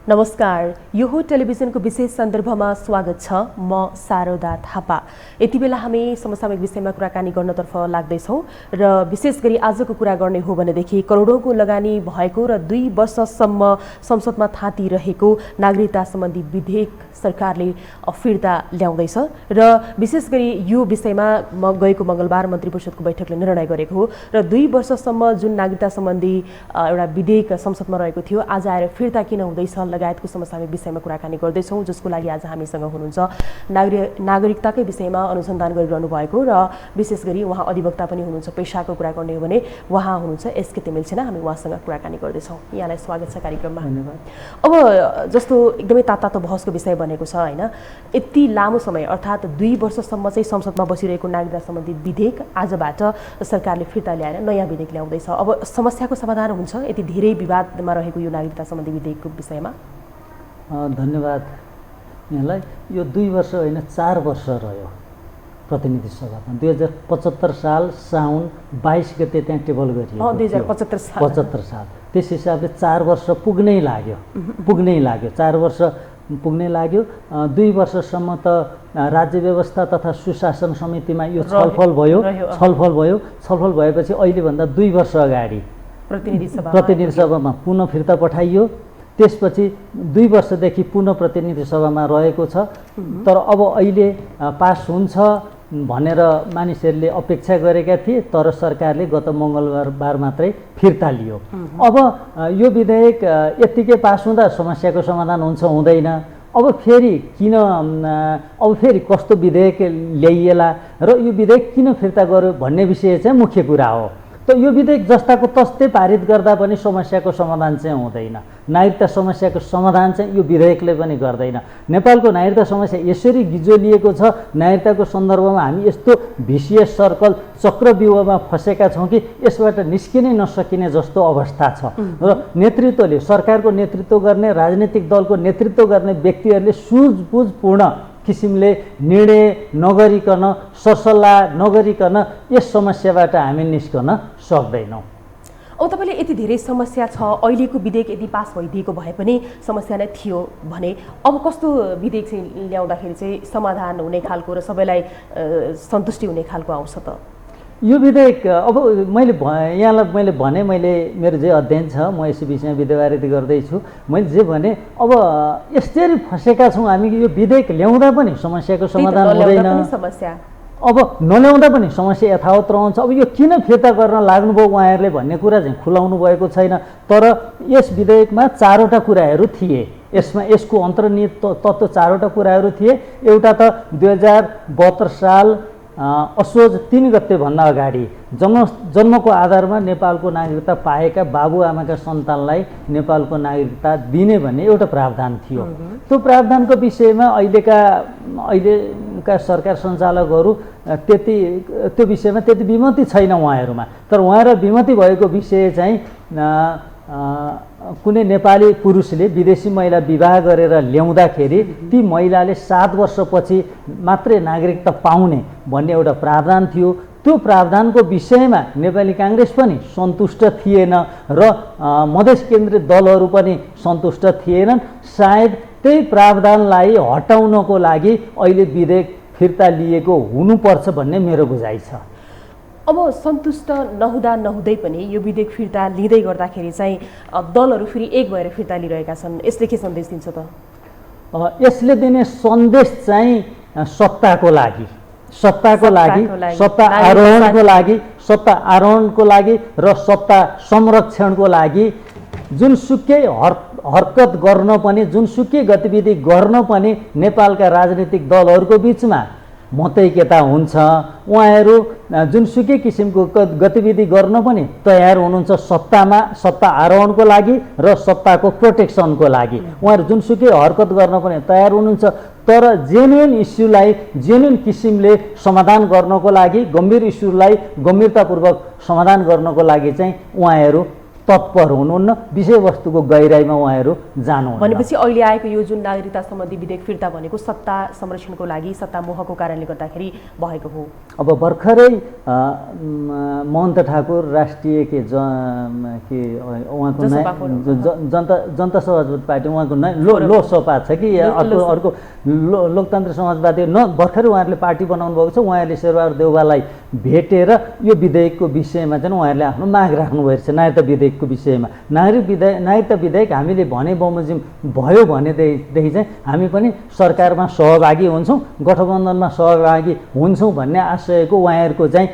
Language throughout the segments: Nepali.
नमस्कार, यो हो टेलिभिजनको विशेष सन्दर्भमा स्वागत छ। म शारदा थापा। यति बेला हामी समसामयिक विषयमा कुराकानी गर्नतर्फ लाग्दैछौँ र विशेष गरी आजको कुरा गर्ने हो भनेदेखि करोडौँको लगानी भएको र 2 वर्षसम्म संसदमा थाँतिरहेको नागरिकता सम्बन्धी विधेयक सरकारले फिर्ता ल्याउँदैछ र विशेष गरी यो विषयमा गएको मङ्गलबार मन्त्री परिषदको बैठकले निर्णय गरेको हो र 2 वर्षसम्म जुन नागरिकता सम्बन्धी एउटा विधेयक संसदमा रहेको थियो आज आएर फिर्ता किन हुँदैछ लगायतको समसामयिक विषयमा कुराकानी गर्दैछौँ, जसको लागि आज हामीसँग हुनुहुन्छ नागरिकताकै विषयमा अनुसन्धान गरिरहनु भएको र विशेष गरी उहाँ अधिवक्ता पनि हुनुहुन्छ। पेशाको कुरा गर्ने हो भने उहाँ हुनुहुन्छ एसके तेमेलछेना। हामी उहाँसँग कुराकानी गर्दैछौँ। यहाँलाई स्वागत छ कार्यक्रममा। धन्यवाद। अब जस्तो एकदमै तातो बहसको विषय बनेको छ हैन, यति लामो समय अर्थात् 2 वर्षसम्म चाहिँ संसदमा बसिरहेको नागरिकता सम्बन्धी विधेयक आजबाट सरकारले फिर्ता ल्याएर नयाँ विधेयक ल्याउँदैछ। अब समस्याको समाधान हुन्छ यति धेरै विवादमा रहेको यो नागरिकता सम्बन्धी विधेयकको विषयमा? धन्यवाद यहाँलाई। यो 2 वर्ष होइन 4 वर्ष रह्यो प्रतिनिधि सभामा। 2075 साल साउन 22 गते त्यहाँ टेबल गरियो। 2075 साल। त्यस हिसाबले 4 वर्ष पुग्नै लाग्यो 4 वर्ष पुग्नै लाग्यो। 2 वर्षसम्म त राज्य व्यवस्था तथा सुशासन समितिमा यो छलफल भएपछि अहिलेभन्दा 2 वर्ष अगाडि प्रतिनिधि सभामा पुनः फिर्ता पठाइयो। त्यसपछि 2 वर्षदेखि पुनः प्रतिनिधि सभामा रहेको छ। तर अब अहिले पास हुन्छ भनेर मानिसहरूले अपेक्षा गरेका थिए, तर सरकारले गत मङ्गलबार मात्रै फिर्ता लियो। अब यो विधेयक यत्तिकै पास हुँदा समस्याको समाधान हुन्छ हुँदैन, अब फेरि कस्तो विधेयक ल्याइएला र यो विधेयक किन फिर्ता गर्यो भन्ने विषय चाहिँ मुख्य कुरा हो। त यो विधेयक जस्ताको तस्तै पारित गर्दा पनि समस्याको समाधान चाहिँ हुँदैन। नागरिकता समस्याको समाधान चाहिँ यो विधेयकले पनि गर्दैन। नेपालको नागरिकता समस्या यसरी गिजोलिएको छ, नागरिकताको सन्दर्भमा हामी यस्तो भिसिएस सर्कल चक्रव्यूहमा फसेका छौँ कि यसबाट निस्किनै नसकिने जस्तो अवस्था छ। र नेतृत्वले, सरकारको नेतृत्व गर्ने, राजनीतिक दलको नेतृत्व गर्ने व्यक्तिहरूले सुझबुझपूर्ण किसिमले निर्णय नगरिकन, सरसल्लाह नगरिकन यस समस्याबाट हामी निस्कन सक्दैनौँ। अब तपाईँले यति धेरै समस्या छ, अहिलेको विधेयक यदि पास भइदिएको भए पनि समस्या नै थियो भने अब कस्तो विधेयक चाहिँ ल्याउँदाखेरि चाहिँ समाधान हुने खालको र सबैलाई सन्तुष्टि हुने खालको आउँछ त? यो विधेयक अब यहाँलाई मैले भने, मेरो जे अध्ययन छ, म यस विषयमा विद्यावारिधि गर्दैछु, मैले जे भने अब यसरी फसेका छौँ हामी कि यो विधेयक ल्याउँदा पनि समस्याको समाधान हुँदैन, अब नल्याउँदा पनि समस्या यथावत रहन्छ। अब यो किन फिर्ता गर्न लाग्नुभयो उहाँहरूले भन्ने कुरा चाहिँ खुलाउनु भएको छैन। तर यस विधेयकमा 4वटा कुराहरू थिए। यसको अन्तर्निहित तत्त्व 4वटा कुराहरू थिए। एउटा त 2072 साल असोज 3 गतेभन्दा अगाडि जन्मको आधारमा नेपालको नागरिकता पाएका बाबुआमाका सन्तानलाई नेपालको नागरिकता दिने भन्ने एउटा प्रावधान थियो। त्यो प्रावधानको विषयमा अहिलेका सरकार सञ्चालकहरू त्यो विषयमा त्यति विमति छैन उहाँहरूमा। तर उहाँहरू विमति भएको विषय चाहिँ कुनै नेपाली पुरुषले विदेशी महिला विवाह गरेर ल्याउँदाखेरि ती महिलाले 7 वर्षपछि मात्रै नागरिकता पाउने भन्ने एउटा प्रावधान थियो। त्यो प्रावधानको विषयमा नेपाली काङ्ग्रेस पनि सन्तुष्ट थिएन र मधेस केन्द्रित दलहरू पनि सन्तुष्ट थिएनन्। सायद त्यही प्रावधानलाई हटाउनको लागि अहिले विधेयक फिर्ता लिएको हुनुपर्छ भन्ने मेरो बुझाइ छ। अब सन्तुष्ट नहुँदै पनि यो विधेयक फिर्ता लिँदै गर्दाखेरि चाहिँ दलहरू फेरि एक भएर फिर्ता लिइरहेका छन्। यसले के सन्देश दिन्छ त? यसले दिने सन्देश चाहिँ सत्ता आरोहणको लागि र सत्ता संरक्षणको लागि जुनसुकै हरकत गर्न पनि, जुनसुकै गतिविधि गर्न पनि नेपालका राजनीतिक दलहरूको बिचमा मतैक्यता हुन्छ। उहाँहरू जुनसुकै किसिमको गतिविधि गर्न पनि तयार हुनुहुन्छ सत्ता आरोहणको लागि र सत्ताको प्रोटेक्सनको लागि। उहाँहरू जुनसुकै हरकत गर्न पनि तयार हुनुहुन्छ। तर जेन्युन इस्युलाई जेन्युन किसिमले समाधान गर्नको लागि, गम्भीर इस्युलाई गम्भीरतापूर्वक समाधान गर्नको लागि चाहिँ उहाँहरू तत्पर हुनुहुन्न, विषयवस्तुको गहिराइमा उहाँहरू जानुहुन्न। भनेपछि अहिले आएको यो जुन नागरिकता सम्बन्धी विधेयक फिर्ता भनेको सत्ता संरक्षणको लागि सत्ता मोहको कारणले गर्दाखेरि भएको हो। अब भर्खरै महन्त ठाकुर राष्ट्रिय उहाँको जनता समाजवादी पार्टी उहाँको लोकसभा छ कि अर्को लोकतन्त्र समाजवादी भर्खरै उहाँहरूले पार्टी बनाउनु भएको छ। उहाँहरूले शेरबहादुर देउवालाई भेटेर यो विधेयकको विषयमा चाहिँ उहाँहरूले आफ्नो माग राख्नुभएको छ। नागरिकता विधेयकको विषयमा नागरिकता विधेयक हामीले भने बमोजिम भयो भनेदेखि चाहिँ हामी पनि सरकारमा सहभागी हुन्छौँ, गठबन्धनमा सहभागी हुन्छौँ भन्ने आशयको उहाँहरूको चाहिँ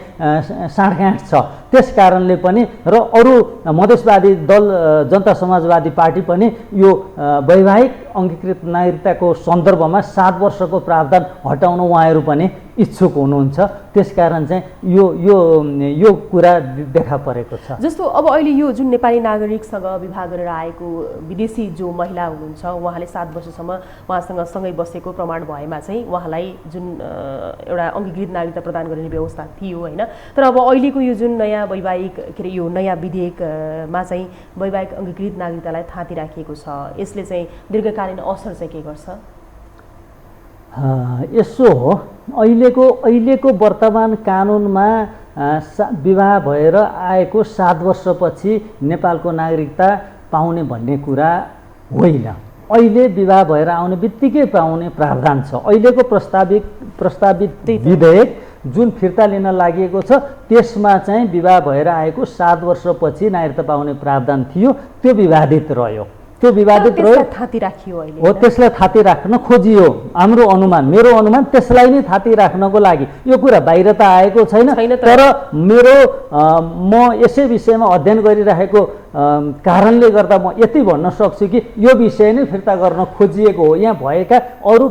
साँठगाँठ छ। त्यस कारणले पनि र अरू मधेसवादी दल जनता समाजवादी पार्टी पनि यो वैवाहिक अङ्गीकृत नागरिकताको सन्दर्भमा 7 वर्षको प्रावधान हटाउन उहाँहरू पनि इच्छुक हुनुहुन्छ। त्यसकारण चाहिँ यो कुरा देखा परेको छ। जस्तो अब अहिले यो जुन नेपाली नागरिकसँग विवाह गरेर आएको विदेशी जो महिला हुनुहुन्छ उहाँले 7 वर्षसम्म उहाँसँग सँगै बसेको प्रमाण भएमा चाहिँ उहाँलाई जुन एउटा अङ्गीकृत नागरिकता प्रदान गर्ने व्यवस्था थियो होइन। तर अब अहिलेको यो जुन नयाँ वैवाहिक के अरे यो नयाँ विधेयकमा चाहिँ वैवाहिक अङ्गीकृत नागरिकतालाई थाती राखिएको छ। यसले चाहिँ दीर्घकालीन असर चाहिँ के गर्छ? यसो हो, अहिलेको वर्तमान कानुनमा विवाह भएर आएको 7 वर्षपछि नेपालको नागरिकता पाउने भन्ने कुरा होइन। अहिले विवाह भएर आउने बित्तिकै पाउने प्रावधान छ। अहिलेको प्रस्तावित विधेयक जुन फिर्ता लिन लागि छ त्यसमा चाहिँ विवाह भएर आएको 7 वर्षपछि नागरिकता पाउने प्रावधान थियो, त्यो विवादित रह्यो। त्यो विवादित रह्यो, थाती राखियो अहिले हो, त्यसलाई थाती राख्न खोजियो। हाम्रो अनुमान, मेरो अनुमान त्यसलाई नै थाती राख्नको लागि। यो कुरा बाहिर त आएको छैन, तर म यसै विषयमा अध्ययन गरिरहेको कारणले गर्दा म यति भन्न सक्छु कि यो विषय नै फिर्ता गर्न खोजिएको हो। यहाँ भएका अरू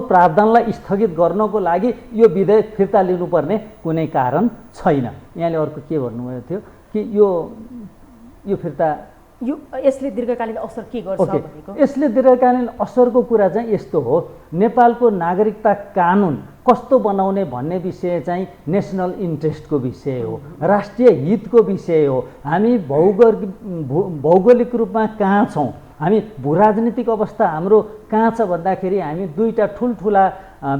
प्रावधानलाई स्थगित गर्नको लागि यो विधेयक फिर्ता लिनुपर्ने कुनै कारण छैन। यहाँले अर्को के भन्नुभएको थियो कि यो फिर्ता यसले दीर्घकालीन असर के गर्छ भनेको? यसले दीर्घकालीन असरको कुरा चाहिँ यस्तो हो, नेपालको नागरिकता कानुन कस्तो बनाउने भन्ने विषय चाहिँ नेसनल इन्ट्रेस्टको विषय हो, राष्ट्रिय हितको विषय हो। हामी भौगोलिक रूपमा कहाँ छौँ, हामी भूराजनीतिक अवस्था हाम्रो कहाँ छ भन्दाखेरि हामी दुईटा ठुल्ठुला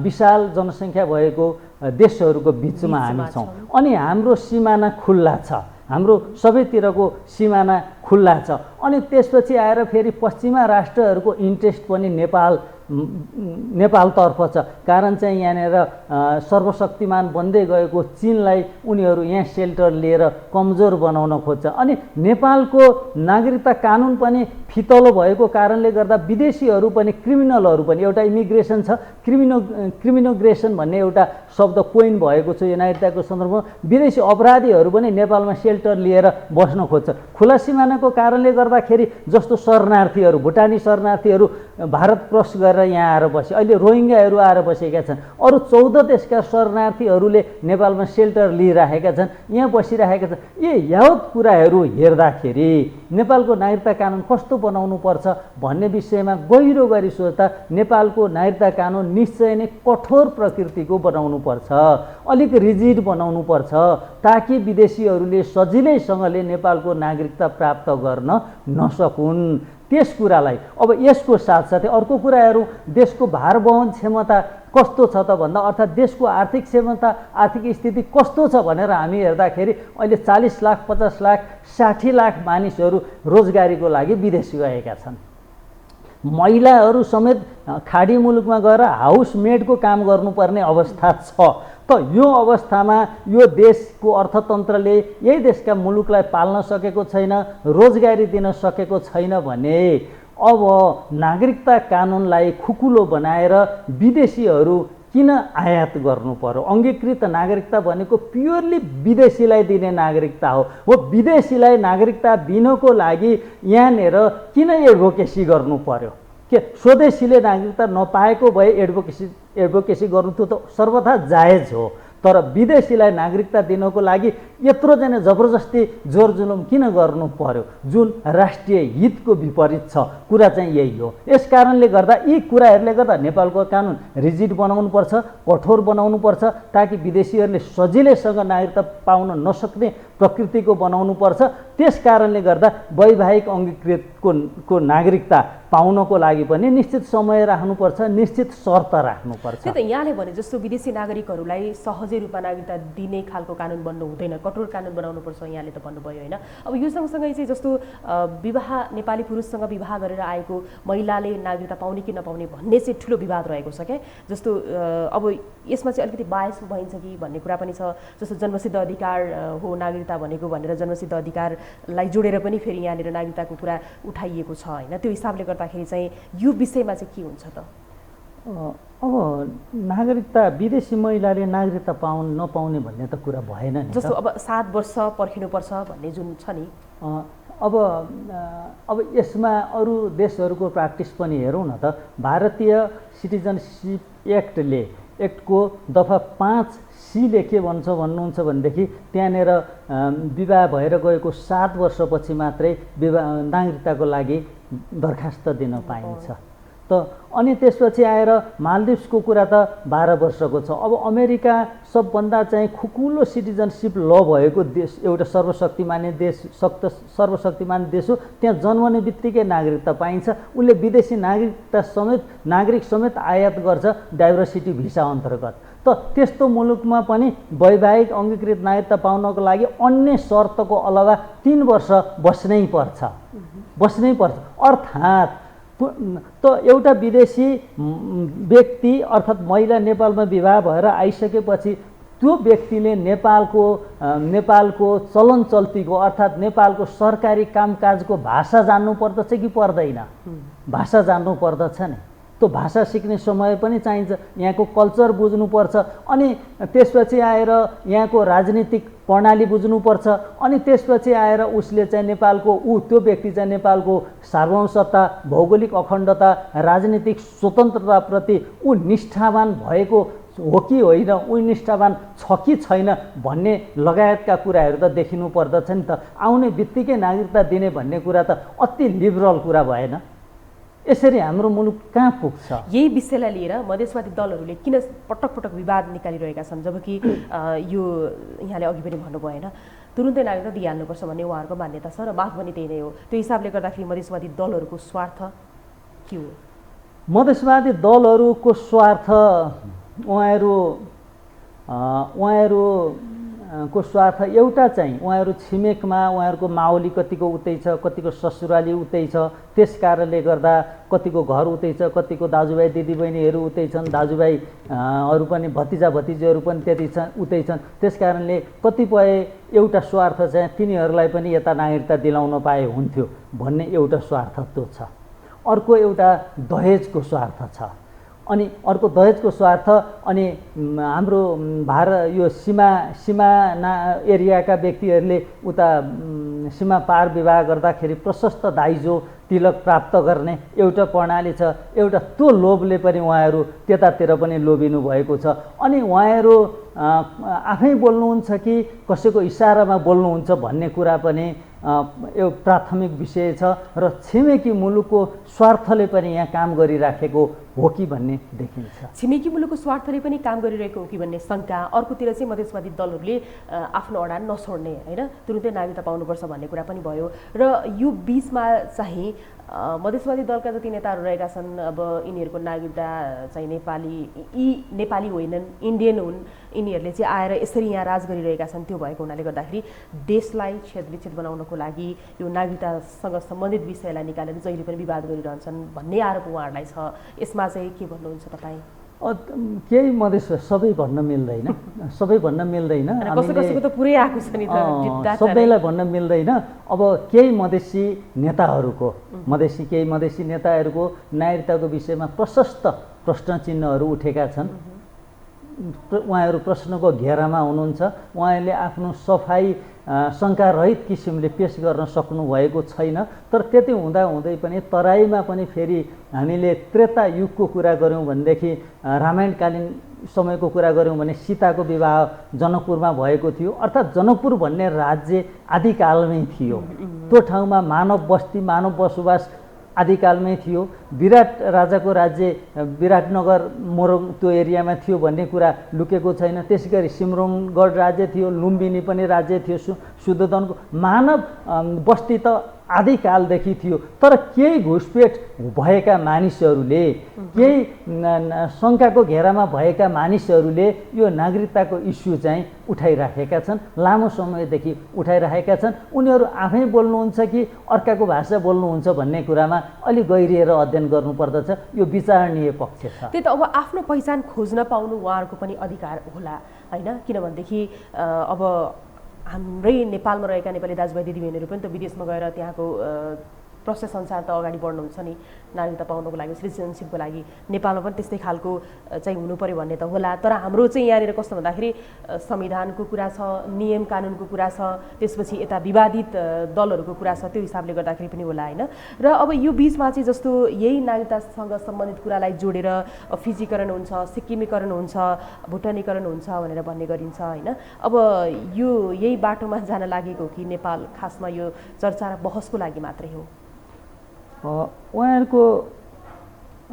विशाल जनसङ्ख्या भएको देशहरूको बिचमा हामी छौँ। अनि हाम्रो सिमाना खुल्ला छ, हाम्रो सबैतिरको सिमाना खुल्ला छ। अनि त्यसपछि आएर फेरि पश्चिमा राष्ट्रहरूको इन्ट्रेस्ट पनि नेपालतर्फ छ। कारण चाहिँ यहाँनिर सर्वशक्तिमान बन्दै गएको चीनलाई उनीहरू यहाँ सेल्टर लिएर कमजोर बनाउन खोज्छ। अनि नेपालको नागरिकता कानुन पनि फितलो भएको कारणले गर्दा विदेशीहरू पनि क्रिमिनलहरू पनि, एउटा इमिग्रेसन छ, क्रिमिनोग्रेसन भन्ने एउटा शब्द कोइन भएको छ यो नागरिकताको सन्दर्भमा, विदेशी अपराधीहरू पनि नेपालमा सेल्टर लिएर बस्न खोज्छ। खुला सिमानाको कारणले गर्दाखेरि जस्तो शरणार्थीहरू, भुटानी शरणार्थीहरू भारत क्रस गरेर यहाँ आएर बसे, अहिले रोहिङ्गाहरू आएर बसेका छन्। अरू 14 देशका शरणार्थीहरूले नेपालमा सेल्टर लिइराखेका छन्, यहाँ बसिरहेका छन्। यावत कुराहरू हेर्दाखेरि नेपालको नागरिकता कानुन कस्तो बनाउनु पर्छ भन्ने विषयमा गहिरो गरी सोच्दा नेपालको नागरिकता कानुन निश्चय नै कठोर प्रकृतिको बनाउनु पर्छ, अलिक रिजिड बनाउनु पर्छ, ताकि विदेशीहरूले सजिलैसँगले नेपालको नागरिकता प्राप्त गर्न नसकुन्। त्यस कुरालाई अब यसको साथसाथै अर्को कुराहरू, देशको भार वहन क्षमता कस्तो छ त भन्दा, अर्थात् देशको आर्थिक क्षमता, आर्थिक स्थिति कस्तो छ भनेर हामी हेर्दाखेरि अहिले 40 लाख, 50 लाख, 60 लाख मानिसहरू रोजगारीको लागि विदेश गएका छन्। महिलाहरू समेत खाडी मुलुकमा गएर हाउसमेडको काम गर्नुपर्ने अवस्था छ। त यो अवस्थामा यो देशको अर्थतन्त्रले यही देशका मुलुकलाई पाल्न सकेको छैन, रोजगारी दिन सकेको छैन भने अब नागरिकता कानुनलाई खुकुलो बनाएर विदेशीहरू किन आयात गर्नु पर्यो? अङ्गीकृत नागरिकता भनेको प्योरली विदेशीलाई दिने नागरिकता हो। विदेशीलाई नागरिकता दिनको लागि यहाँनिर किन एडभोकेसी गर्नु पर्यो? के स्वदेशीले नागरिकता नपाएको भए एडभोकेसी गर्नु त्यो त सर्वथा जायज हो, तर विदेशीलाई नागरिकता दिनको लागि यत्रो जना जबरजस्ती जोर जुलुम किन गर्नु पर्यो, जुन राष्ट्रिय हितको विपरीत छ? कुरा चाहिँ यही हो। यस कारणले गर्दा यी कुराहरूले गर्दा नेपालको कानुन रिजिड बनाउनुपर्छ, कठोर बनाउनुपर्छ, ताकि विदेशीहरूले सजिलैसँग नागरिकता पाउन नसक्ने प्रकृतिको बनाउनुपर्छ। त्यस कारणले गर्दा वैवाहिक अङ्गीकृतको नागरिकता पाउनको लागि पनि निश्चित समय राख्नुपर्छ, निश्चित शर्त राख्नुपर्छ। त्यही त यहाँले भने जस्तो विदेशी नागरिकहरूलाई सहजै रूपमा नागरिकता दिने खालको कानुन बन्नु हुँदैन, कठोर कानुन बनाउनुपर्छ यहाँले त भन्नुभयो होइन। अब यो सँगसँगै चाहिँ जस्तो विवाह नेपाली पुरुषसँग विवाह गरेर आएको महिलाले नागरिकता पाउने कि नपाउने भन्ने चाहिँ ठुलो विवाद रहेको छ क्या। जस्तो अब यसमा चाहिँ अलिकति बायस भइन्छ कि भन्ने कुरा पनि छ। जस्तो जन्मसिद्ध अधिकार हो नागरिकता भनेको भनेर जन्मसिद्ध अधिकारलाई जोडेर पनि फेरि यहाँनिर नागरिकताको कुरा उठाइएको छ होइन। त्यो हिसाबले गर्दाखेरि चाहिँ यो विषयमा चाहिँ के हुन्छ त? अब नागरिकता विदेशी महिलाले नागरिकता नपाउने भन्ने त कुरा भएन नि। जस्तो अब 7 वर्ष पर्खिनुपर्छ भन्ने जुन छ नि, अब यसमा अरू देशहरूको प्र्याक्टिस पनि हेरौँ न त। भारतीय सिटिजनसिप एक्टको दफा 5C के भन्नुहुन्छ भनेदेखि त्यहाँनिर विवाह भएर गएको 7 वर्षपछि मात्रै नागरिकताको लागि दरखास्त दिन पाइन्छ। अनि त्यसपछि आएर मालदिभ्सको कुरा त 12 वर्षको छ। अब अमेरिका सबभन्दा चाहिँ खुकुलो सिटिजनसिप ल भएको देश, एउटा सर्वशक्तिमान देश हो। त्यहाँ जन्मने बित्तिकै नागरिकता पाइन्छ। उसले विदेशी नागरिक समेत आयात गर्छ डाइभर्सिटी भिसा अन्तर्गत। त्यस्तो मुलुकमा पनि वैवाहिक अङ्गीकृत नागरिकता पाउनको लागि अन्य शर्तको अलावा 3 वर्ष बस्नै पर्छ। अर्थात् एउटा विदेशी व्यक्ति अर्थात् महिला नेपालमा विवाह भएर आइसकेपछि त्यो व्यक्तिले नेपालको चलन चल्तीको अर्थात् नेपालको सरकारी कामकाजको भाषा जान्नु पर्दछ कि पर्दैन? भाषा जान्नु पर्दछ नि। त्यो भाषा सिक्ने समय पनि चाहिन्छ, यहाँको कल्चर बुझ्नुपर्छ, अनि त्यसपछि आएर यहाँको राजनीतिक प्रणाली बुझ्नुपर्छ, अनि त्यसपछि आएर उसले चाहिँ त्यो व्यक्ति चाहिँ नेपालको सार्वभौमसत्ता, भौगोलिक अखण्डता, राजनीतिक स्वतन्त्रताप्रति ऊ निष्ठावान भएको हो कि होइन, ऊ निष्ठावान छ कि छैन भन्ने लगायतका कुराहरू त देखिनु पर्दछ नि त। आउने बित्तिकै नागरिकता दिने भन्ने कुरा त अति लिबरल कुरा भएन? यसरी हाम्रो मुलुक कहाँ पुग्छ? यही विषयलाई लिएर मधेसवादी दलहरूले किन पटक पटक विवाद निकालिरहेका छन्, जबकि यो यहाँले अघि पनि भन्नुभयो होइन तुरुन्तै नागरिकता दिइहाल्नुपर्छ भन्ने उहाँहरूको मान्यता छ र माग पनि त्यही नै हो। त्यो हिसाबले गर्दाखेरि मधेसवादी दलहरूको स्वार्थ के हो? मधेसवादी दलहरूको स्वार्थ उहाँहरूको स्वार्थ एउटा चाहिँ उहाँहरू छिमेकमा उहाँहरूको माओली कतिको उतै छ, कतिको ससुराली उतै छ। त्यस कारणले गर्दा कतिको घर उतै छ, कतिको दाजुभाइ दिदीबहिनीहरू उतै छन्, दाजुभाइहरू पनि भतिजा भतिजीहरू पनि उतै छन्। त्यस कारणले कतिपय एउटा स्वार्थ चाहिँ तिनीहरूलाई पनि यता नागरिकता दिलाउन पाए हुन्थ्यो भन्ने एउटा स्वार्थ त्यो छ। अर्को एउटा दहेजको स्वार्थ छ। अनि अर्को दहेजको स्वार्थ अनि हाम्रो यो सीमा एरियाका व्यक्तिहरूले उता सीमा पार विवाह गर्दाखेरि प्रशस्त दाइजो तिलक प्राप्त गर्ने एउटा प्रणाली छ। एउटा त्यो लोभले पनि उहाँहरू त्यतातिर पनि लोभिनु भएको छ। अनि उहाँहरू आफै बोल्नुहुन्छ कि कसैको इसारामा बोल्नुहुन्छ भन्ने कुरा पनि एउटा प्राथमिक विषय छ र छिमेकी मुलुकको स्वार्थले पनि यहाँ काम गरिराखेको हो कि भन्ने देखिन्छ। छिमेकी मुलुकको स्वार्थले पनि काम गरिरहेको हो कि भन्ने शङ्का। अर्कोतिर चाहिँ मधेसवादी दलहरूले आफ्नो अडान नछोड्ने होइन, तुरुन्तै नागरिकता पाउनुपर्छ भन्ने कुरा पनि भयो। र यो बिचमा चाहिँ मधेसवादी दलका जति नेताहरू रहेका छन्, अब यिनीहरूको नागरिकता चाहिँ नेपाली होइनन्, इन्डियन हुन्, यिनीहरूले चाहिँ आएर यसरी यहाँ राज गरिरहेका छन्। त्यो भएको हुनाले गर्दाखेरि देशलाई छेदविच्छेद बनाउनको लागि यो नागरिकतासँग सम्बन्धित विषयलाई निकालेर जहिले पनि विवाद गरिरहन्छन् भन्ने आरोप उहाँहरूलाई छ। यसमा चाहिँ के भन्नुहुन्छ तपाईँ? केही मधेस सबै भन्न मिल्दैन, कसैको त पुरै आएको छ नि त, सबैलाई भन्न मिल्दैन। अब केही मधेसी नेताहरूको नागरिकताको विषयमा प्रशस्त प्रश्न चिन्हहरू उठेका छन्। उहाँहरू प्रश्नको घेरामा हुनुहुन्छ। उहाँहरूले आफ्नो सफाई शङ्कारहित किसिमले पेश गर्न सक्नुभएको छैन। तर त्यति हुँदै पनि तराईमा पनि फेरि हामीले त्रेता युगको कुरा गऱ्यौँ भनेदेखि, रामायणकालीन समयको कुरा गऱ्यौँ भने सीताको विवाह जनकपुरमा भएको थियो। अर्थात् जनकपुर भन्ने राज्य आदिकालमै थियो। त्यो ठाउँमा मानव बस्ती, मानव बसोबास आदिकालमै थियो। विराट राजाको राज्य विराटनगर मोरङ त्यो एरियामा थियो भन्ने कुरा लुकेको छैन। त्यसै गरी सिम्रौनगढ राज्य थियो, लुम्बिनी पनि राज्य थियो शुद्धोधनको। मानव बस्ती त आदिकालदेखि थियो, तर केही घुसपेट भएका मानिसहरूले, केही शङ्काको घेरामा भएका मानिसहरूले यो नागरिकताको इस्यु चाहिँ उठाइराखेका छन्, लामो समयदेखि उठाइराखेका छन्। उनीहरू आफै बोल्नुहुन्छ कि अर्काको भाषा बोल्नुहुन्छ भन्ने कुरामा अलि गहिरिएर अध्ययन गर्नुपर्दछ। यो विचारणीय पक्ष छ। त्यही त अब आफ्नो पहिचान खोज्न पाउनु उहाँहरूको पनि अधिकार होला होइन, किनभनेदेखि अब हाम्रै नेपालमा रहेका नेपाली दाजुभाइ दिदीबहिनीहरू पनि त विदेशमा गएर त्यहाँको प्रोसेस अनुसार त अगाडि बढ्नुहुन्छ नि नागरिकता पाउनको लागि, सिटिजनसिपको लागि। नेपालमा पनि त्यस्तै खालको चाहिँ हुनु पऱ्यो भन्ने त होला, तर हाम्रो चाहिँ यहाँनिर कस्तो भन्दाखेरि संविधानको कुरा छ, नियम कानुनको कुरा छ, त्यसपछि यता विवादित दलहरूको कुरा छ, त्यो हिसाबले गर्दाखेरि पनि होला होइन। र अब यो बिचमा चाहिँ जस्तो यही नागरिकतासँग सम्बन्धित कुरालाई जोडेर फिजीकरण हुन्छ, सिक्किमीकरण हुन्छ, भुटानीकरण हुन्छ भनेर भन्ने गरिन्छ होइन। अब यो यही बाटोमा जान लागेको हो कि नेपाल खासमा यो चर्चा र बहसको लागि मात्रै हो? उहाँहरूको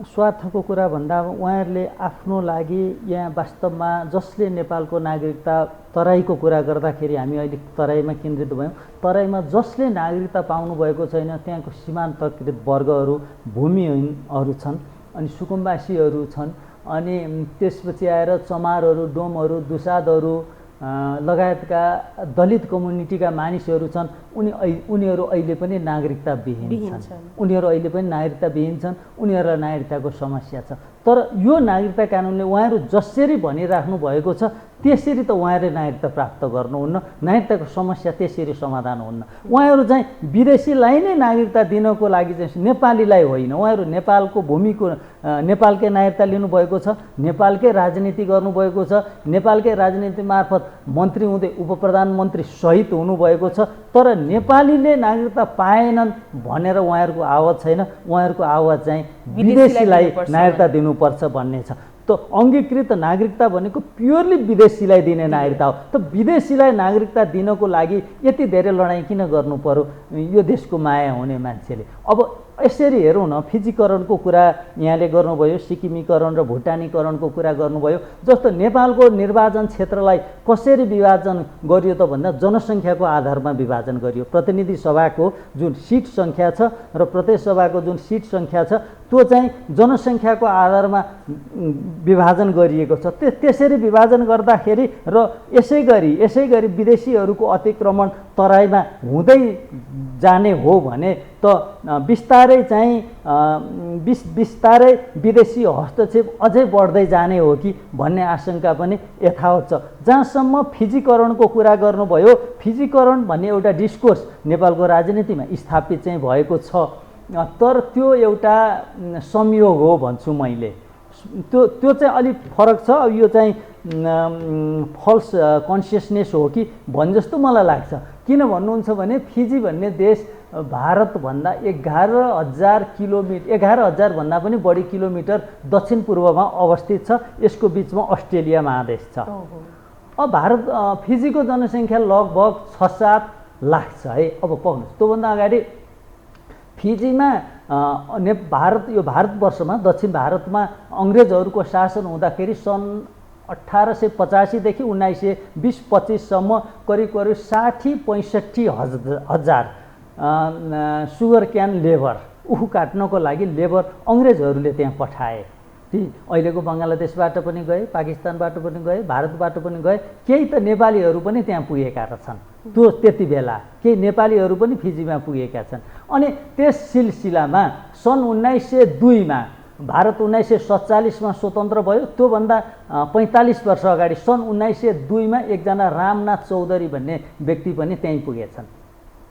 स्वार्थको कुरा भन्दा उहाँहरूले आफ्नो लागि यहाँ वास्तवमा जसले नेपालको नागरिकता तराईको कुरा गर्दाखेरि हामी अहिले तराईमा केन्द्रित भयौँ। तराईमा जसले नागरिकता पाउनुभएको छैन त्यहाँको सीमान्तकृत वर्गहरू, भूमिहीनहरू छन्, अनि सुकुम्बासीहरू छन्, अनि त्यसपछि आएर चमारहरू, डोमहरू, दुसादहरू लगायतका दलित कम्युनिटीका मानिसहरू छन्। उनीहरू अहिले पनि नागरिकताविहीन छन्। उनीहरू अहिले पनि नागरिकताविहीन छन्। उनीहरूलाई नागरिकताको समस्या छ। तर यो नागरिकता कानुनले उहाँहरू जसरी भनिराख्नु भएको छ त्यसरी त उहाँहरूले नागरिकता प्राप्त गर्नुहुन्न। नागरिकताको समस्या त्यसरी समाधान हुन्न। उहाँहरू चाहिँ विदेशीलाई नै नागरिकता दिनको लागि चाहिँ नेपालीलाई होइन, उहाँहरू नेपालको भूमिको नेपालकै नागरिकता लिनुभएको छ, नेपालकै राजनीति गर्नुभएको छ, नेपालकै राजनीति मार्फत मन्त्री हुँदै उप प्रधानमन्त्री सहित हुनुभएको छ। तर नेपालीले नागरिकता पाएनन् भनेर उहाँहरूको आवाज छैन। उहाँहरूको आवाज चाहिँ विदेशीलाई नागरिकता दिनुपर्छ भन्ने छ। त अङ्गीकृत नागरिकता भनेको प्योरली विदेशीलाई दिने नागरिकता हो। त विदेशीलाई नागरिकता दिनको लागि यति धेरै लडाइँ किन गर्नु पर्यो यो देशको माया हुने मान्छेले? अब यसरी हेरौँ न, फिजीकरणको कुरा यहाँले गर्नुभयो, सिक्किमीकरण र भुटानीकरणको कुरा गर्नुभयो। जस्तो नेपालको निर्वाचन क्षेत्रलाई कसरी विभाजन गरियो त भन्दा जनसङ्ख्याको आधारमा विभाजन गरियो। प्रतिनिधि सभाको जुन सिट सङ्ख्या छ र प्रदेश सभाको जुन सिट सङ्ख्या छ त्यो चाहिँ जनसङ्ख्याको आधारमा विभाजन गरिएको छ। त्यसरी विभाजन गर्दाखेरि र यसै गरी विदेशीहरूको अतिक्रमण तराईमा हुँदै जाने हो भने त बिस्तारै चाहिँ बिस्तारै विदेशी हस्तक्षेप अझै बढ्दै जाने हो कि भन्ने आशंका पनि यथावत छ। जहाँसम्म फिजीकरणको कुरा गर्नुभयो, फिजीकरण भन्ने एउटा डिस्कोर्स नेपालको राजनीतिमा स्थापित चाहिँ भएको छ, तर त्यो एउटा संयोग हो भन्छु मैले। त्यो चाहिँ अलिक फरक छ। अब यो चाहिँ फल्स कन्सियसनेस हो कि भन् जस्तो मलाई लाग्छ। किन भन्नुहुन्छ भने फिजी भन्ने देश भारतभन्दा 11,000 किलोमिटर, 11,000 भन्दा पनि बढी किलोमिटर दक्षिण पूर्वमा अवस्थित छ। यसको बिचमा अस्ट्रेलिया महादेश छ। अब फिजीको जनसङ्ख्या लगभग 6-7 लाख छ है। अब पाउनुहोस्, त्योभन्दा अगाडि फिजीमा यो भारतवर्षमा दक्षिण भारतमा अङ्ग्रेजहरूको शासन हुँदाखेरि सन् 1885 देखि 1920-25सम्म करिब 60-65 हजार सुगर क्यान लेबर उखु काट्नको लागि लेबर अङ्ग्रेजहरूले त्यहाँ पठाए। ती अहिलेको बङ्गलादेशबाट पनि गए, पाकिस्तानबाट पनि गए, भारतबाट पनि गए। केही त नेपालीहरू पनि त्यहाँ पुगेका छन्। त्यो त्यति बेला केही नेपालीहरू पनि फिजीमा पुगेका छन्। अनि त्यस सिलसिलामा सन् 1902मा भारत 1947मा स्वतन्त्र भयो। त्योभन्दा 45 वर्ष अगाडि सन् 1902मा एकजना रामनाथ चौधरी भन्ने व्यक्ति पनि त्यहीँ पुगेछन्,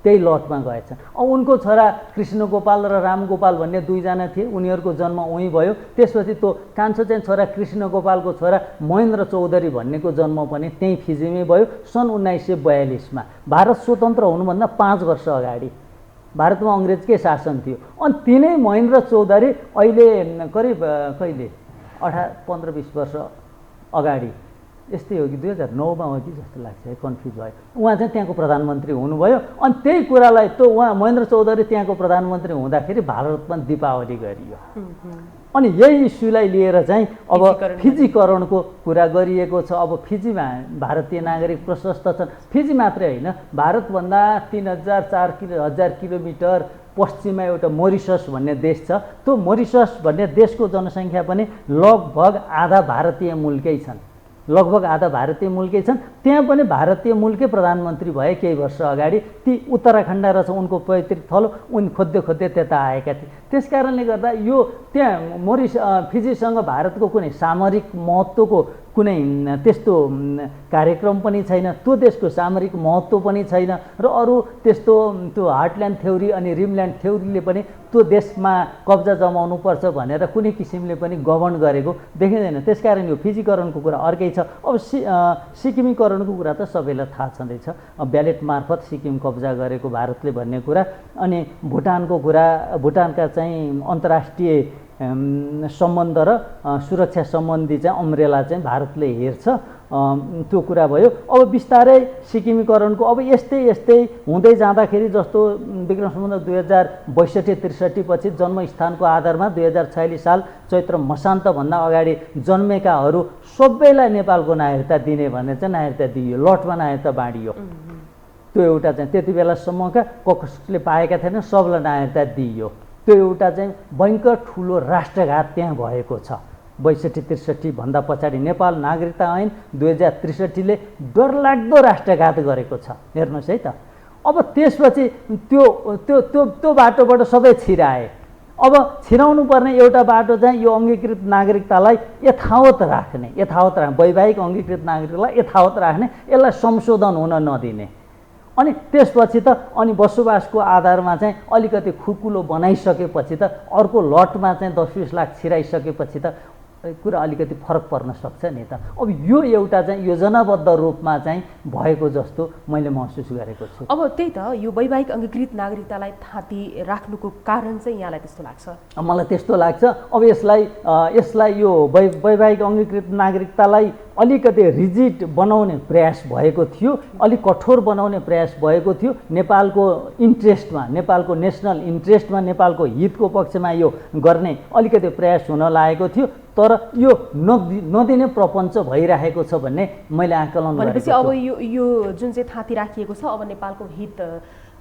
त्यही लटमा गएछन्। अब उनको छोरा कृष्णगोपाल र रामगोपाल भन्ने दुईजना थिए, उनीहरूको जन्म उहीँ भयो। त्यसपछि त्यो कान्छो चाहिँ छोरा कृष्णगोपालको छोरा महेन्द्र चौधरी भन्नेको जन्म पनि त्यहीँ फिजीमै भयो सन् 1942मा। भारत स्वतन्त्र हुनुभन्दा 5 वर्ष अगाडि भारतमा अङ्ग्रेजकै शासन थियो। अनि तिनै महेन्द्र चौधरी अहिले करिब कहिले 15-20 वर्ष अगाडि यस्तै हो कि 2009मा हो कि जस्तो लाग्छ है, कन्फ्युज भयो। उहाँ चाहिँ त्यहाँको प्रधानमन्त्री हुनुभयो अनि त्यही कुरालाई त उहाँ महेन्द्र चौधरी त्यहाँको प्रधानमन्त्री हुँदाखेरि भारतमा दीपावली गरियो। अनि यही इस्युलाई लिएर चाहिँ अब फिजीकरणको कुरा गरिएको छ। अब फिजीमा भारतीय नागरिक प्रशस्त छन्। फिजी मात्रै होइन, भारतभन्दा 3000-4000 किलोमिटर पश्चिममा एउटा मोरिसस भन्ने देश छ। त्यो मोरिसस भन्ने देशको जनसङ्ख्या पनि लगभग आधा भारतीय मुलकै छन्, लगभग आधा भारतीय मुलकै छन्। त्यहाँ पनि भारतीय मुलकै प्रधानमन्त्री भए केही वर्ष अगाडि। ती उत्तराखण्ड रहेछ उनको पैतृक थलो, उनी खोज्दै खोज्दै त्यता आएका थिए। त्यस कारणले गर्दा यो त्यहाँ फिजीसँग भारतको कुनै सामरिक महत्त्वको कुनै त्यस्तो कार्यक्रम पनि छैन, त्यो देशको सामरिक महत्त्व पनि छैन र अरू त्यस्तो त्यो हार्टल्यान्ड थ्योरी अनि रिमल्यान्ड थ्योरीले पनि त्यो देशमा कब्जा जमाउनुपर्छ भनेर कुनै किसिमले पनि गभर्न गरेको देखिँदैन। त्यसकारण यो फिजीकरणको कुरा अर्कै छ। अब सिक्किमीकरणको कुरा त सबैलाई थाहा छँदैछ, ब्यालेट मार्फत सिक्किम कब्जा गरेको भारतले भन्ने कुरा। अनि भुटानको कुरा, भुटानका चाहिँ अन्तर्राष्ट्रिय सम्बन्ध र सुरक्षा सम्बन्धी चाहिँ अम्ब्रेला चाहिँ भारतले हेर्छ, त्यो कुरा भयो। अब बिस्तारै सिक्किमीकरणको अब यस्तै हुँदै जाँदाखेरि जस्तो विक्रम सम्बन्ध 2062-63 पछि जन्मस्थानको आधारमा 2046 साल चैत्र मसान्तभन्दा अगाडि जन्मेकाहरू सबैलाई नेपालको नागरिकता दिने भनेर चाहिँ नागरिकता दिइयो, लटमा नागरिकता बाँडियो। त्यो एउटा चाहिँ त्यति बेलासम्मका कसले पाएका थिएन सबलाई नागरिकता दिइयो। त्यो एउटा चाहिँ भयङ्कर ठुलो राष्ट्रघात त्यहाँ भएको छ। 62-63 भन्दा पछाडि नेपाल नागरिकता ऐन 2063ले डरलाग्दो राष्ट्रघात गरेको छ, हेर्नुहोस् है त। अब त्यसपछि त्यो बाटोबाट सबै छिराए। अब छिराउनु पर्ने एउटा बाटो चाहिँ यो अङ्गीकृत नागरिकतालाई यथावत राख्ने, वैवाहिक अङ्गीकृत नागरिकतालाई यथावत राख्ने, यसलाई संशोधन हुन नदिने। अनि त्यसपछि त अनि बसोबासको आधारमा चाहिँ अलिकति खुकुलो बनाइसकेपछि त अर्को लटमा चाहिँ 10-20 लाख छिराइसकेपछि त कुरा अलिकति फरक पर्न सक्छ नि त। अब यो एउटा चाहिँ योजनाबद्ध रूपमा चाहिँ भएको जस्तो मैले महसुस गरेको छु। अब त्यही त यो वैवाहिक अङ्गीकृत नागरिकतालाई थाती राख्नुको कारण चाहिँ यहाँलाई त्यस्तो लाग्छ? मलाई त्यस्तो लाग्छ। अब यसलाई यो वैवाहिक अङ्गीकृत नागरिकतालाई अलिकति रिजिड बनाउने प्रयास भएको थियो, अलिक कठोर बनाउने प्रयास भएको थियो। नेपालको इन्ट्रेस्टमा, नेपालको नेसनल इन्ट्रेस्टमा, नेपालको हितको पक्षमा यो गर्ने अलिकति प्रयास हुन लागेको थियो। तर यो नदिने प्रपञ्च भइरहेको छ भन्ने मैले आकलन गरेको छु। भनेपछि अब यो जुन चाहिँ थाती राखिएको छ अब नेपालको हित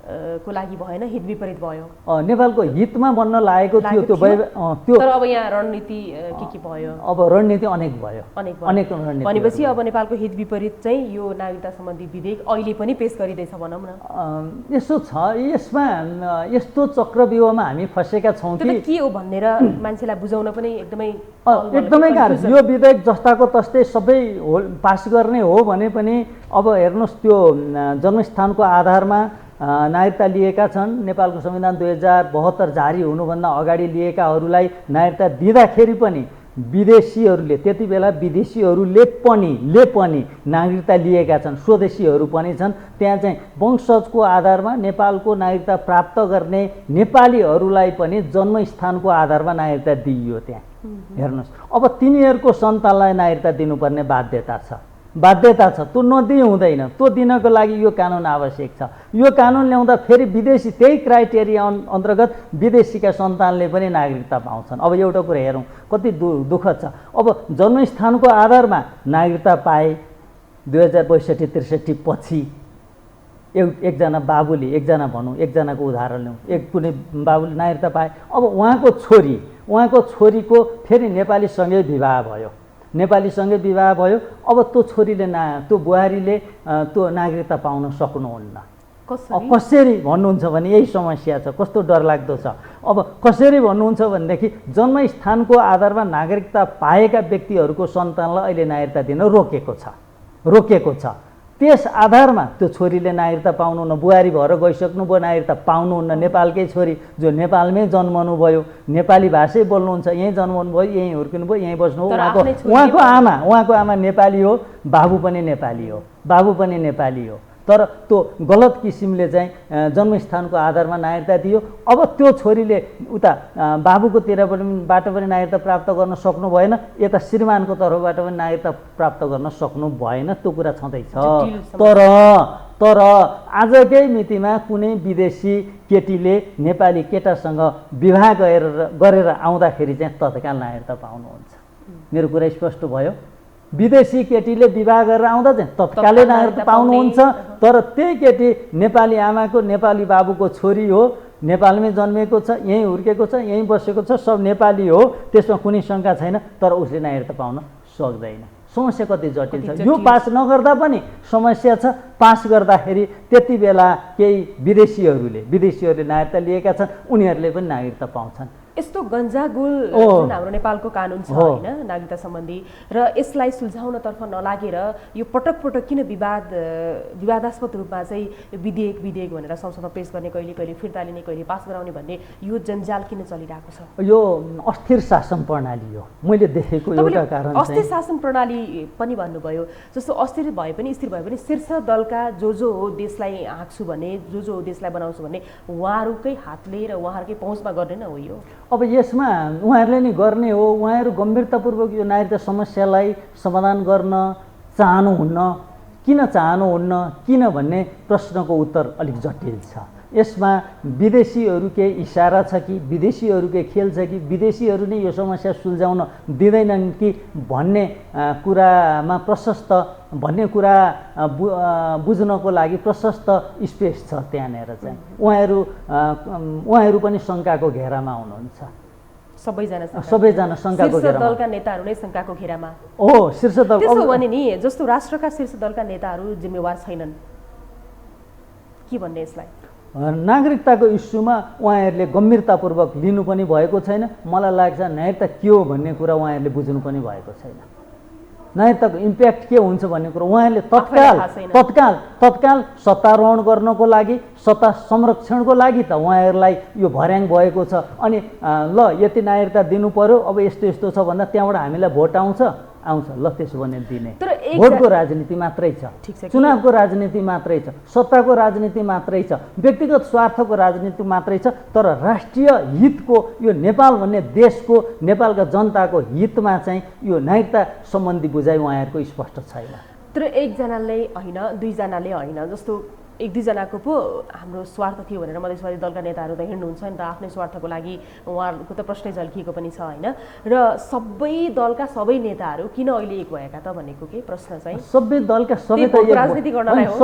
को लागि भएन, हित विपरीत भयो। नेपालको हितमा बन्न लागेको थियो त्यो। तर अब यहाँ रणनीति के भयो? अब रणनीति अनेक भयो, अनेक रणनीति। भनेपछि अब नेपालको हित विपरीत चाहिँ यो नागरिकता सम्बन्धी विधेयक अहिले पनि पेश गरिँदैछ भनौँ न। यसो छ, यसमा यस्तो चक्रव्यूहमा हामी फसेका छौँ कि के हो भनेर मान्छेलाई बुझाउन पनि एकदमै गाह्रो। यो विधेयक जस्ताको तस्तै सबै पास गर्ने हो भने पनि अब हेर्नुहोस् त्यो जन्मस्थानको आधारमा नागरिकता लिएका छन्। नेपालको संविधान 2072 जारी हुनुभन्दा अगाडि लिएकाहरूलाई नागरिकता दिँदाखेरि पनि विदेशीहरूले, त्यति बेला विदेशीहरूले पनि नागरिकता लिएका छन्, स्वदेशीहरू पनि छन्। त्यहाँ चाहिँ वंशजको आधारमा नेपालको नागरिकता प्राप्त गर्ने नेपालीहरूलाई पनि जन्मस्थानको आधारमा नागरिकता दिइयो त्यहाँ। हेर्नुहोस्, अब तिनीहरूको सन्तानलाई नागरिकता दिनुपर्ने बाध्यता छ, त्यो नदिए हुँदैन। त्यो दिनको लागि यो कानुन आवश्यक छ। यो कानुन ल्याउँदा फेरि विदेशी त्यही क्राइटेरिया अन्तर्गत विदेशीका सन्तानले पनि नागरिकता पाउँछन्। अब एउटा कुरा हेरौँ, कति दुःखद छ। अब जन्मस्थानको आधारमा नागरिकता पाए 2062-63 पछि एकजना बाबुले, एकजनाको उदाहरण लिउँ, कुनै बाबुले नागरिकता पाए। अब उहाँको छोरीको फेरि नेपालीसँगै विवाह भयो, अब त्यो छोरीले त्यो बुहारीले त्यो नागरिकता पाउन सक्नुहुन्न। कसरी भन्नुहुन्छ भने यही समस्या छ। कस्तो डरलाग्दो छ। अब कसरी भन्नुहुन्छ भनेदेखि जन्मस्थानको आधारमा नागरिकता पाएका व्यक्तिहरूको सन्तानलाई अहिले नागरिकता दिन रोकेको छ। त्यस आधारमा त्यो छोरीले नागरिकता पाउनुहुन्न, बुहारी भएर गइसक्नुभयो, नागरिकता पाउनुहुन्न। नेपालकै छोरी जो नेपालमै जन्मनु भयो, नेपाली भाषै बोल्नुहुन्छ, यहीँ जन्मनु भयो, यहीँ हुर्किनुभयो, यहीँ बस्नुभयो। उहाँको आमा नेपाली हो, बाबु पनि नेपाली हो। तर त्यो गलत किसिमले चाहिँ जन्मस्थानको आधारमा नागरिकता दियो। अब त्यो छोरीले उता बाबुकोतिरबाट पनि नागरिकता प्राप्त गर्न सक्नु भएन, यता श्रीमानको तर्फबाट पनि नागरिकता प्राप्त गर्न सक्नु भएन, त्यो कुरा छँदैछ। तर आजकै मितिमा कुनै विदेशी केटीले नेपाली केटासँग विवाह गरेर आउँदाखेरि चाहिँ तत्काल नागरिकता पाउनुहुन्छ। मेरो कुरा स्पष्ट भयो। विदेशी केटीले विवाह गरेर आउँदा चाहिँ तत्कालै नागरिकता पाउनुहुन्छ। तर त्यही केटी नेपाली आमाको नेपाली बाबुको छोरी हो, नेपालमै जन्मेको छ, यहीँ हुर्केको छ, यहीँ बसेको छ, सब नेपाली हो, त्यसमा कुनै शङ्का छैन, तर उसले नागरिकता पाउन सक्दैन। समस्या कति जटिल छ। यो पास नगर्दा पनि समस्या छ, पास गर्दाखेरि त्यति बेला केही विदेशीहरूले नागरिकता लिएका छन्, उनीहरूले पनि नागरिकता पाउँछन्। यस्तो गन्जागुल जुन हाम्रो नेपालको कानुन छ होइन नागरिकता सम्बन्धी, र यसलाई सुल्झाउनतर्फ नलागेर यो पटक पटक किन विवादास्पद रूपमा चाहिँ विधेयक भनेर संसदमा पेश गर्ने, कहिले कहिले फिर्ता लिने, कहिले पास गराउने भन्ने यो जन्जाल किन चलिरहेको छ? यो अस्थिर शासन प्रणाली हो। मैले देखेको एउटा कारण अस्थिर शासन प्रणाली पनि भन्नुभयो। जस्तो अस्थिर भए पनि स्थिर भए पनि शीर्ष दलका जो हो देशलाई हाँक्छु भने, जो हो देशलाई बनाउँछु भन्ने उहाँहरूकै हातले र उहाँहरूकै पहुँचमा गर्ने न हो यो। अब यसमा उहाँहरूले नि गर्ने हो। उहाँहरू गम्भीरतापूर्वक यो नागरिकता समस्यालाई समाधान गर्न चाहनुहुन्न। किन चाहनुहुन्न, किन भन्ने प्रश्नको उत्तर अलिक जटिल छ। यसमा विदेशीहरूकै इसारा छ कि विदेशीहरूकै खेल छ कि विदेशीहरू नै यो समस्या सुल्झाउन दिँदैनन् कि भन्ने कुरामा प्रशस्त बुझ्नको लागि प्रशस्त स्पेस छ त्यहाँनिर चाहिँ। उहाँहरू पनि शङ्काको घेरामा हुनुहुन्छ। सबैजना शङ्काको घेरामा। दलका नेताहरू नै शङ्काको घेरामा हो। शीर्ष दल त्यसो भने नि जस्तो राष्ट्रका शीर्ष दलका नेताहरू जिम्मेवार छैनन् के भन्ने यसलाई? नागरिकताको इस्युमा उहाँहरूले गम्भीरतापूर्वक लिनु पनि भएको छैन। मलाई लाग्छ नागरिकता के हो भन्ने कुरा उहाँहरूले बुझ्नु पनि भएको छैन। नागरिकताको इम्प्याक्ट के हुन्छ भन्ने कुरा उहाँहरूले तत्काल सत्तारोहण गर्नको लागि, सत्ता संरक्षणको लागि त उहाँहरूलाई यो भर्याङ भएको छ। अनि ल यति नागरिकता दिनु पर्यो, अब यस्तो छ भन्दा त्यहाँबाट हामीलाई भोट आउँछ, ल त्यसो भने दिने। भोटको राजनीति मात्रै छ, चुनावको राजनीति मात्रै छ, सत्ताको राजनीति मात्रै छ, व्यक्तिगत स्वार्थको राजनीति मात्रै छ। तर राष्ट्रिय हितको, यो नेपाल भन्ने देशको, नेपालका जनताको हितमा चाहिँ यो नागरिकता सम्बन्धी बुझाइ उहाँहरूको स्पष्ट छैन। तर एकजनाले होइन, दुईजनाले होइन, जस्तो एक दुईजनाको पो हाम्रो स्वार्थ थियो भनेर मधेसवादी दलका नेताहरू त हिँड्नुहुन्छ नि त आफ्नै स्वार्थको लागि। उहाँहरूको त प्रश्नै झल्किएको पनि छ होइन। र सबै दलका सबै नेताहरू किन अहिले एक भएका त भनेको के प्रश्न चाहिँ? सबै दलका सबै त राजनीति गर्नलाई हो।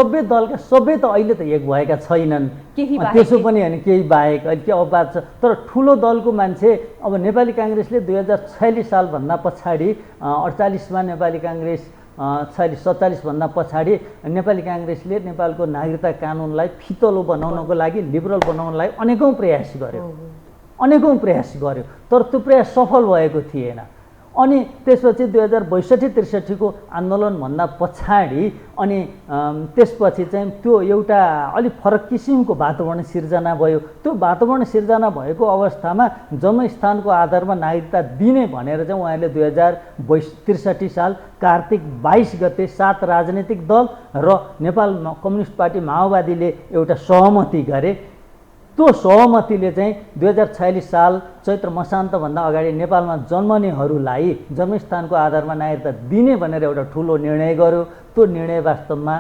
सबै त अहिले त एक भएका छैनन्। त्यसो पनि होइन, केही बाहेक अहिले के अपवाद छ। तर ठुलो दलको मान्छे, अब नेपाली काङ्ग्रेसले 2046 सालभन्दा पछाडि 48मा नेपाली काङ्ग्रेस 47 भन्दा पछाडि नेपाली काङ्ग्रेसले नेपालको नागरिकता कानुनलाई फितलो बनाउनको लागि, लिबरल बनाउनलाई अनेकौँ प्रयास गर्यो। तर त्यो प्रयास सफल भएको थिएन। अनि त्यसपछि 2062-63को आन्दोलनभन्दा पछाडि अनि त्यसपछि चाहिँ त्यो एउटा अलिक फरक किसिमको वातावरण सिर्जना भयो। त्यो वातावरण सिर्जना भएको अवस्थामा जन्मस्थानको आधारमा नागरिकता दिने भनेर चाहिँ उहाँहरूले 2063 साल कार्तिक 22 गते 7 राजनीतिक दल र नेपाल कम्युनिस्ट पार्टी माओवादीले एउटा सहमति गरे। त्यो सहमतिले चाहिँ 2046 साल चैत्र मसान्तभन्दा अगाडि नेपालमा जन्मनेहरूलाई जन्मस्थानको आधारमा नागरिकता दिने भनेर एउटा ठुलो निर्णय गर्यो। त्यो निर्णय वास्तवमा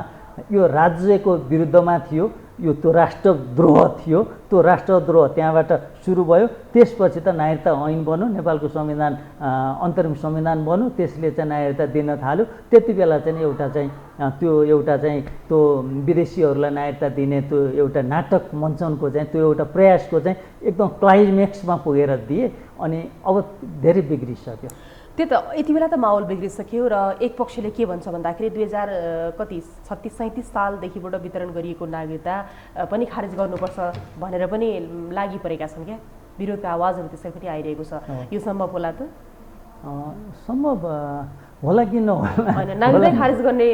यो राज्यको विरुद्धमा थियो, त्यो राष्ट्रद्रोह थियो। त्यो राष्ट्रद्रोह त्यहाँबाट सुरु भयो। त्यसपछि त नागरिकता ऐन बन्यो, नेपालको संविधान अन्तरिम संविधान बन्यो, त्यसले चाहिँ नागरिकता दिन थाल्यो। त्यति बेला चाहिँ एउटा त्यो विदेशीहरूलाई नागरिकता दिने त्यो एउटा नाटक मञ्चनको चाहिँ त्यो एउटा प्रयासको चाहिँ एकदम क्लाइमेक्समा पुगेर दिए। अनि अब धेरै बिग्रिसक्यो। त्यही त यति बेला त माहौल बिग्रिसक्यो र एक पक्षले के भन्छ भन्दाखेरि 2036-37 सालदेखिबाट वितरण गरिएको नागरिकता पनि खारेज गर्नुपर्छ भनेर पनि लागि परेका छन् क्या। विरोधका आवाजहरू त्यसैपट्टि आइरहेको छ। यो सम्भव होला त? सम्भव होला कि नहोला, होइन नागरिकता खारेज गर्ने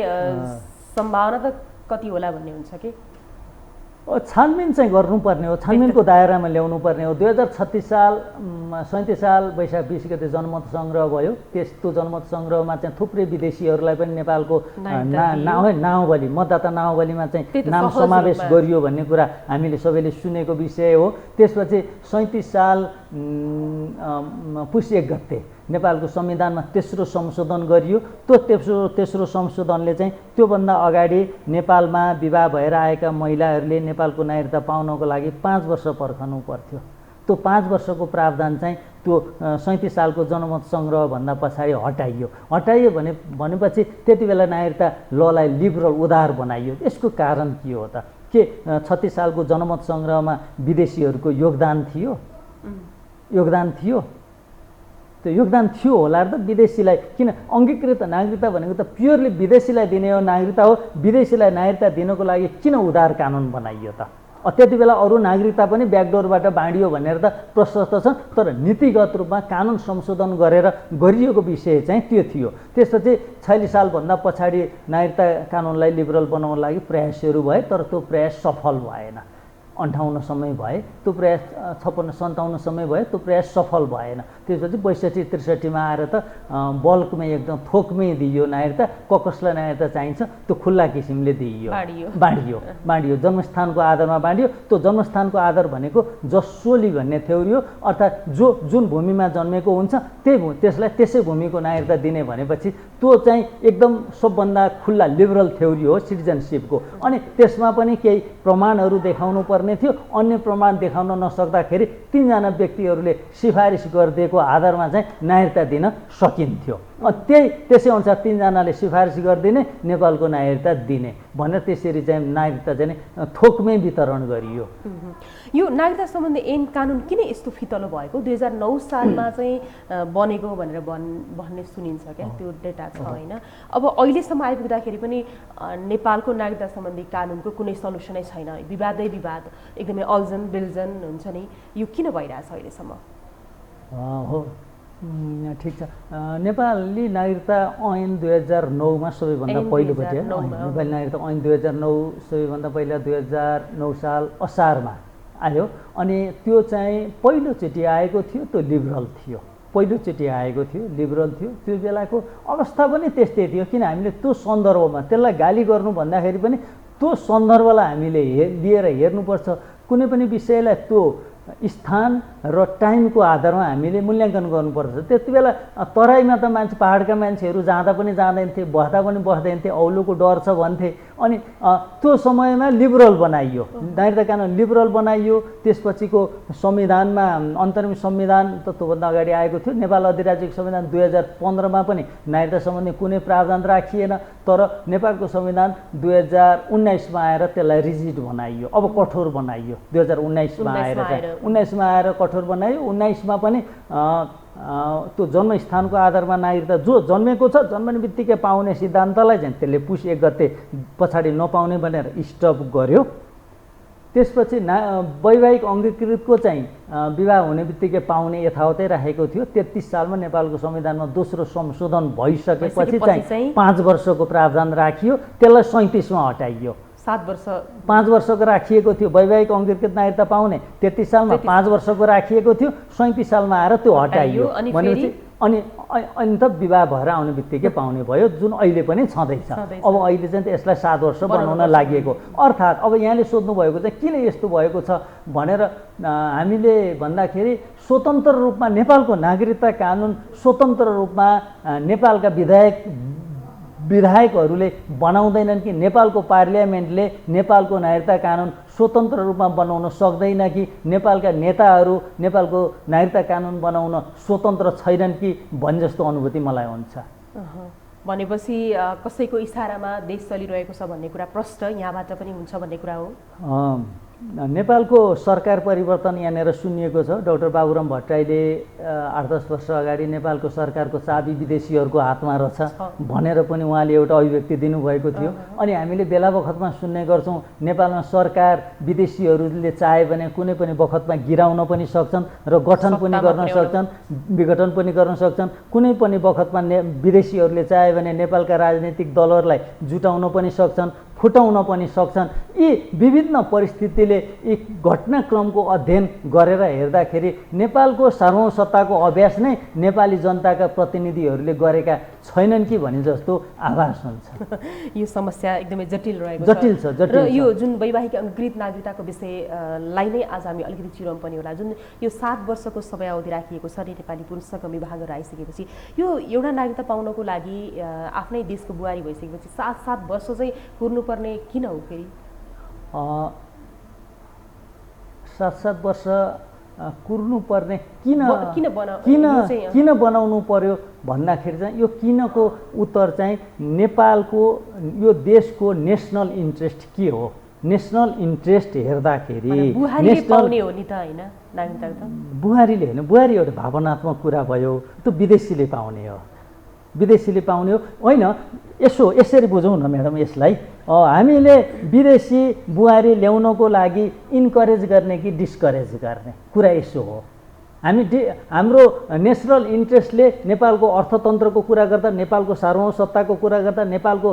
सम्भावना त कति होला भन्ने हुन्छ कि? छानबिन चाहिँ गर्नुपर्ने हो, छानबिनको दायरामा ल्याउनु पर्ने हो। 2036 साल 37 साल वैशाख 20 गते जनमत सङ्ग्रह भयो। त्यस्तो जनमत सङ्ग्रहमा चाहिँ थुप्रै विदेशीहरूलाई पनि नेपालको नाउँवली मतदाता नाउँवलीमा चाहिँ नाम समावेश गरियो भन्ने कुरा हामीले सबैले सुनेको विषय हो। त्यसपछि 37 साल पुस 1 गते नेपालको संविधानमा तेस्रो संशोधन गरियो। त्यो तेस्रो संशोधनले चाहिँ त्योभन्दा अगाडि नेपालमा विवाह भएर आएका महिलाहरूले नेपालको नागरिकता पाउनको लागि 5 वर्ष पर्खनु पर्थ्यो। त्यो 5 वर्षको प्रावधान चाहिँ त्यो 37 सालको जनमत सङ्ग्रहभन्दा पछाडि हटाइयो भनेपछि त्यति बेला नागरिकता ललाई लिबरल उदार बनाइयो। यसको कारण के हो त? के 36 सालको जनमत सङ्ग्रहमा विदेशीहरूको योगदान थियो? त्यो योगदान थियो होला र त विदेशीलाई। किन अङ्गीकृत नागरिकता भनेको त प्योरली विदेशीलाई दिने हो नागरिकता हो। विदेशीलाई नागरिकता दिनको लागि किन उदार कानुन बनाइयो त? त्यति बेला अरू नागरिकता पनि ब्याकडोरबाट बाँडियो भनेर त प्रशस्त छ, तर नीतिगत रूपमा कानुन संशोधन गरिएको विषय चाहिँ त्यो थियो। त्यसपछि 46 सालभन्दा पछाडि नागरिकता कानुनलाई लिबरल बनाउन लागि प्रयासहरू भए, तर त्यो प्रयास सफल भएन। 58 समय भए त्यो प्रयास, 56 57 समय भए त्यो प्रयास सफल भएन। त्यसपछि 62 63 आएर त बल्कमै एकदम थोकमै दिइयो नागरिकता। कसलाई नागरिकता चाहिन्छ त्यो खुल्ला किसिमले दिइयो, बाँडियो जन्मस्थानको आधारमा बाँडियो। त्यो जन्मस्थानको आधार भनेको जसोली भन्ने थ्योरी हो, अर्थात् जुन भूमिमा जन्मेको हुन्छ त्यसलाई त्यसै भूमिको नागरिकता दिने भनेपछि त्यो चाहिँ एकदम सबभन्दा खुल्ला लिबरल थ्योरी हो सिटिजनसिपको। अनि त्यसमा पनि केही प्रमाणहरू देखाउनु पर्ने थियो। अन्य प्रमाण देखाउन नसक्दाखेरि 3 जना व्यक्तिहरूले सिफारिस गरिदिएको आधारमा चाहिँ नागरिकता दिन सकिन्थ्यो। त्यसै अनुसार 3 जनाले सिफारिस गरिदिने, नेपालको नागरिकता दिने भनेर त्यसरी चाहिँ नागरिकता चाहिँ थोकमै वितरण गरियो। यो नागरिकता सम्बन्धी ऐन कानुन किन यस्तो फितलो भएको? 2009 सालमा चाहिँ बनेको भनेर भन्ने सुनिन्छ क्या, त्यो डेटा छ होइन? अब अहिलेसम्म आइपुग्दाखेरि पनि नेपालको नागरिकता सम्बन्धी कानुनको कुनै सल्युसनै छैन। विवाद एकदमै अल्झन बिल्झन हुन्छ नि। यो किन भइरहेछ अहिलेसम्म? हो, ठिक छ। नेपाली नागरिकता ऐन 2009मा सबैभन्दा पहिलो बजे नेपाली नागरिकता ऐन 2009 सबैभन्दा पहिला 2009 साल असारमा आयो। अनि त्यो चाहिँ पहिलोचोटि आएको थियो, त्यो लिबरल थियो। त्यो बेलाको अवस्था पनि त्यस्तै थियो। किन हामीले त्यो सन्दर्भमा त्यसलाई गाली गर्नु भन्दाखेरि पनि त्यो सन्दर्भलाई हामीले लिएर हेर्नुपर्छ। कुनै पनि विषयलाई त्यो स्थान र टाइमको आधारमा हामीले मूल्याङ्कन गर्नुपर्छ। त्यति बेला तराईमा त पहाडका मान्छेहरू जाँदा पनि जाँदैनथे, बस्दा पनि बस्दैनथे, औलोको डर छ भन्थे। अनि त्यो समयमा लिबरल बनाइयो, नागरिकता कानुन लिबरल बनाइयो। त्यसपछिको संविधानमा अन्तरिम संविधान त त्योभन्दा अगाडि आएको थियो। नेपाल अधिराज्यको संविधान 2015मा पनि नागरिकता सम्बन्धी कुनै प्रावधान राखिएन, तर नेपालको संविधान 2019मा आएर त्यसलाई रिजिड बनाइयो, अब कठोर बनाइयो। 2019मा आएर कठोर बनाइयो। 19मा पनि त्यो जन्मस्थानको आधारमा नागरिकता जो जन्मेको छ जन्मने बित्तिकै पाउने सिद्धान्तलाई चाहिँ त्यसले पुस 1 गते पछाडि नपाउने भनेर स्टप गर्यो। त्यसपछि वैवाहिक अङ्गीकृतको चाहिँ विवाह हुने बित्तिकै पाउने यथावतै राखेको थियो। 33 सालमा नेपालको संविधानमा दोस्रो संशोधन भइसकेपछि चाहिँ 5 वर्षको प्रावधान राखियो, त्यसलाई 37मा हटाइयो। 5 वर्षको राखिएको थियो वैवाहिक अङ्गीकृत नागरिकता पाउने। 33 सालमा 5 वर्षको राखिएको थियो, 37 सालमा आएर त्यो हटाइयो। भनेपछि अनि त विवाह भएर आउने बित्तिकै पाउने भयो, जुन अहिले पनि छँदैछ। अब अहिले चाहिँ यसलाई 7 वर्ष बनाउन लागि। अर्थात् अब यहाँले सोध्नु भएको चाहिँ किन यस्तो भएको छ भनेर हामीले भन्दाखेरि स्वतन्त्र रूपमा नेपालको नागरिकता कानुन स्वतन्त्र रूपमा नेपालका विधायकहरूले बनाउँदैनन् कि नेपालको पार्लियामेन्टले नेपालको नागरिकता कानुन स्वतन्त्र रूपमा बनाउन सक्दैन कि नेपालका नेताहरू नेपालको नागरिकता कानुन बनाउन स्वतन्त्र छैनन् कि भन्ने जस्तो अनुभूति मलाई हुन्छ। भनेपछि कसैको इसारामा देश चलिरहेको छ भन्ने कुरा प्रष्ट यहाँबाट पनि हुन्छ भन्ने कुरा हो। नेपालको सरकार परिवर्तन यहाँनिर सुनिएको छ। डाक्टर बाबुराम भट्टराईले 8-10 वर्ष अगाडि नेपालको सरकारको चाबी विदेशीहरूको हातमा रहेछ भनेर पनि उहाँले एउटा अभिव्यक्ति दिनुभएको थियो। अनि हामीले बेला बखतमा सुन्ने गर्छौँ नेपालमा सरकार विदेशीहरूले चाहे भने कुनै पनि बखतमा गिराउन पनि सक्छन् र गठन पनि गर्न सक्छन्, विघटन पनि गर्न सक्छन्। कुनै पनि बखतमा विदेशीहरूले चाहे भने नेपालका राजनीतिक दलहरूलाई जुटाउन पनि सक्छन्। फुटाउन पनि सक्छन्। यी विभिन्न परिस्थितिले यी घटनाक्रमको अध्ययन गरेर हेर्दाखेरि नेपालको सार्वभौमसत्ताको अभ्यास नै नेपाली जनताका प्रतिनिधिहरूले गरेका छैनन् कि भने जस्तो आभास हुन्छ। यो समस्या एकदमै जटिल रहेको जटिल छ र यो जुन वैवाहिक अंगीकृत नागरिकताको विषयलाई नै आज हामी अलिकति चिरौँ पनि होला। जुन यो 7 वर्षको समयावधि राखिएको छ नेपाली पुरुषसँग विवाह गरेर आइसकेपछि यो एउटा नागरिकता पाउनको लागि आफ्नै देशको बुहारी भइसकेपछि 7 वर्ष चाहिँ कुर्नुपर्ने किन हो फेरि? 7 वर्ष कुर्नुपर्ने किन बनाउनु पर्यो भन्दाखेरि चाहिँ यो किनको उत्तर चाहिँ नेपालको यो देशको नेसनल इन्ट्रेस्ट के हो? नेसनल इन्ट्रेस्ट हेर्दाखेरि बुहारीले होइन, बुहारी एउटा भावनात्मक कुरा भयो, त्यो विदेशीले पाउने हो, विदेशीले पाउने हो होइन। यसरी बुझौँ न म्याडम यसलाई, हामीले विदेशी बुहारी ल्याउनको लागि इन्करेज गर्ने कि डिस्करेज गर्ने कुरा यसो हो। हाम्रो नेसनल इन्ट्रेस्टले नेपालको अर्थतन्त्रको कुरा गर्दा, नेपालको सार्वभौमसत्ताको कुरा गर्दा, नेपालको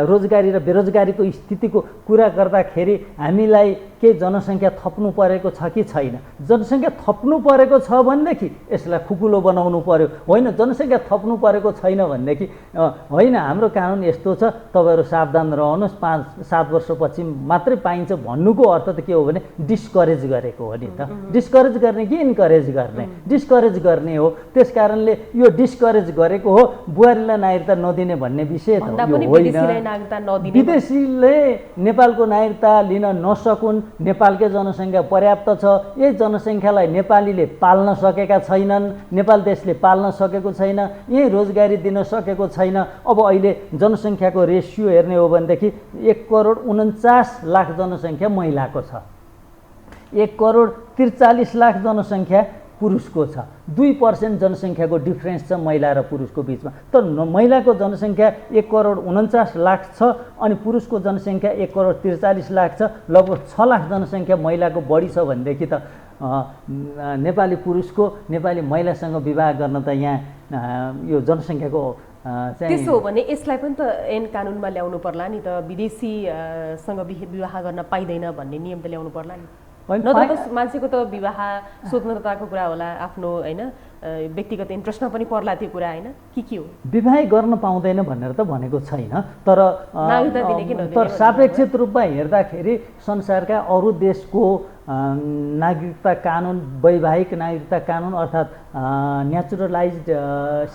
रोजगारी र बेरोजगारीको स्थितिको कुरा गर्दाखेरि हामीलाई के जनसङ्ख्या थप्नु परेको छ कि छैन? जनसङ्ख्या थप्नु परेको छ भनेदेखि यसलाई खुकुलो बनाउनु पर्यो, होइन जनसङ्ख्या थप्नु परेको छैन भनेदेखि होइन हाम्रो कानुन यस्तो छ तपाईँहरू सावधान रहनुहोस् 5-7 वर्षपछि मात्रै पाइन्छ भन्नुको अर्थ त के हो भने डिस्करेज गरेको हो नि त। डिस्करेज गर्ने कि इन्करेज गर्ने? डिस्करेज गर्ने हो। त्यस कारणले यो डिस्करेज गरेको हो, बुहारीलाई नागरिकता नदिने भन्ने विषय त होइन। विदेशीले नेपालको नागरिकता लिन नसकुन्, नेपालकै जनसङ्ख्या पर्याप्त छ, यही जनसङ्ख्यालाई नेपालीले पाल्न सकेका छैनन्, नेपाल देशले पाल्न सकेको छैन, यही रोजगारी दिन सकेको छैन। अब अहिले जनसङ्ख्याको रेसियो हेर्ने हो भनेदेखि 1,49,00,000 जनसङ्ख्या महिलाको छ, 1,43,00,000 जनसङ्ख्या पुरुषको छ। 2% जनसङ्ख्याको डिफ्रेन्स छ महिला र पुरुषको बिचमा। तर महिलाको जनसङ्ख्या 1,49,00,000 छ अनि पुरुषको जनसङ्ख्या 1,43,00,000 छ। लगभग 6 लाख जनसङ्ख्या महिलाको बढी छ भनेदेखि त नेपाली पुरुषको नेपाली महिलासँग विवाह गर्न त यहाँ यो जनसङ्ख्याको त्यसो हो भने यसलाई पनि त ऐन कानुनमा ल्याउनु पर्ला नि त, विदेशीसँग विवाह गर्न पाइँदैन भन्ने नियम त ल्याउनु पर्ला नि। मान्छेको त विवाह स्वतन्त्रताको कुरा होला, आफ्नो होइन व्यक्तिगत इन्ट्रेस्टमा पनि पर्ला त्यो कुरा होइन के हो? विवाह गर्न पाउँदैन भनेर त भनेको छैन, तर सापेक्षित रूपमा हेर्दाखेरि संसारका अरू देशको नागरिकता कानुन, वैवाहिक नागरिकता कानुन अर्थात् नेचुरलाइज्ड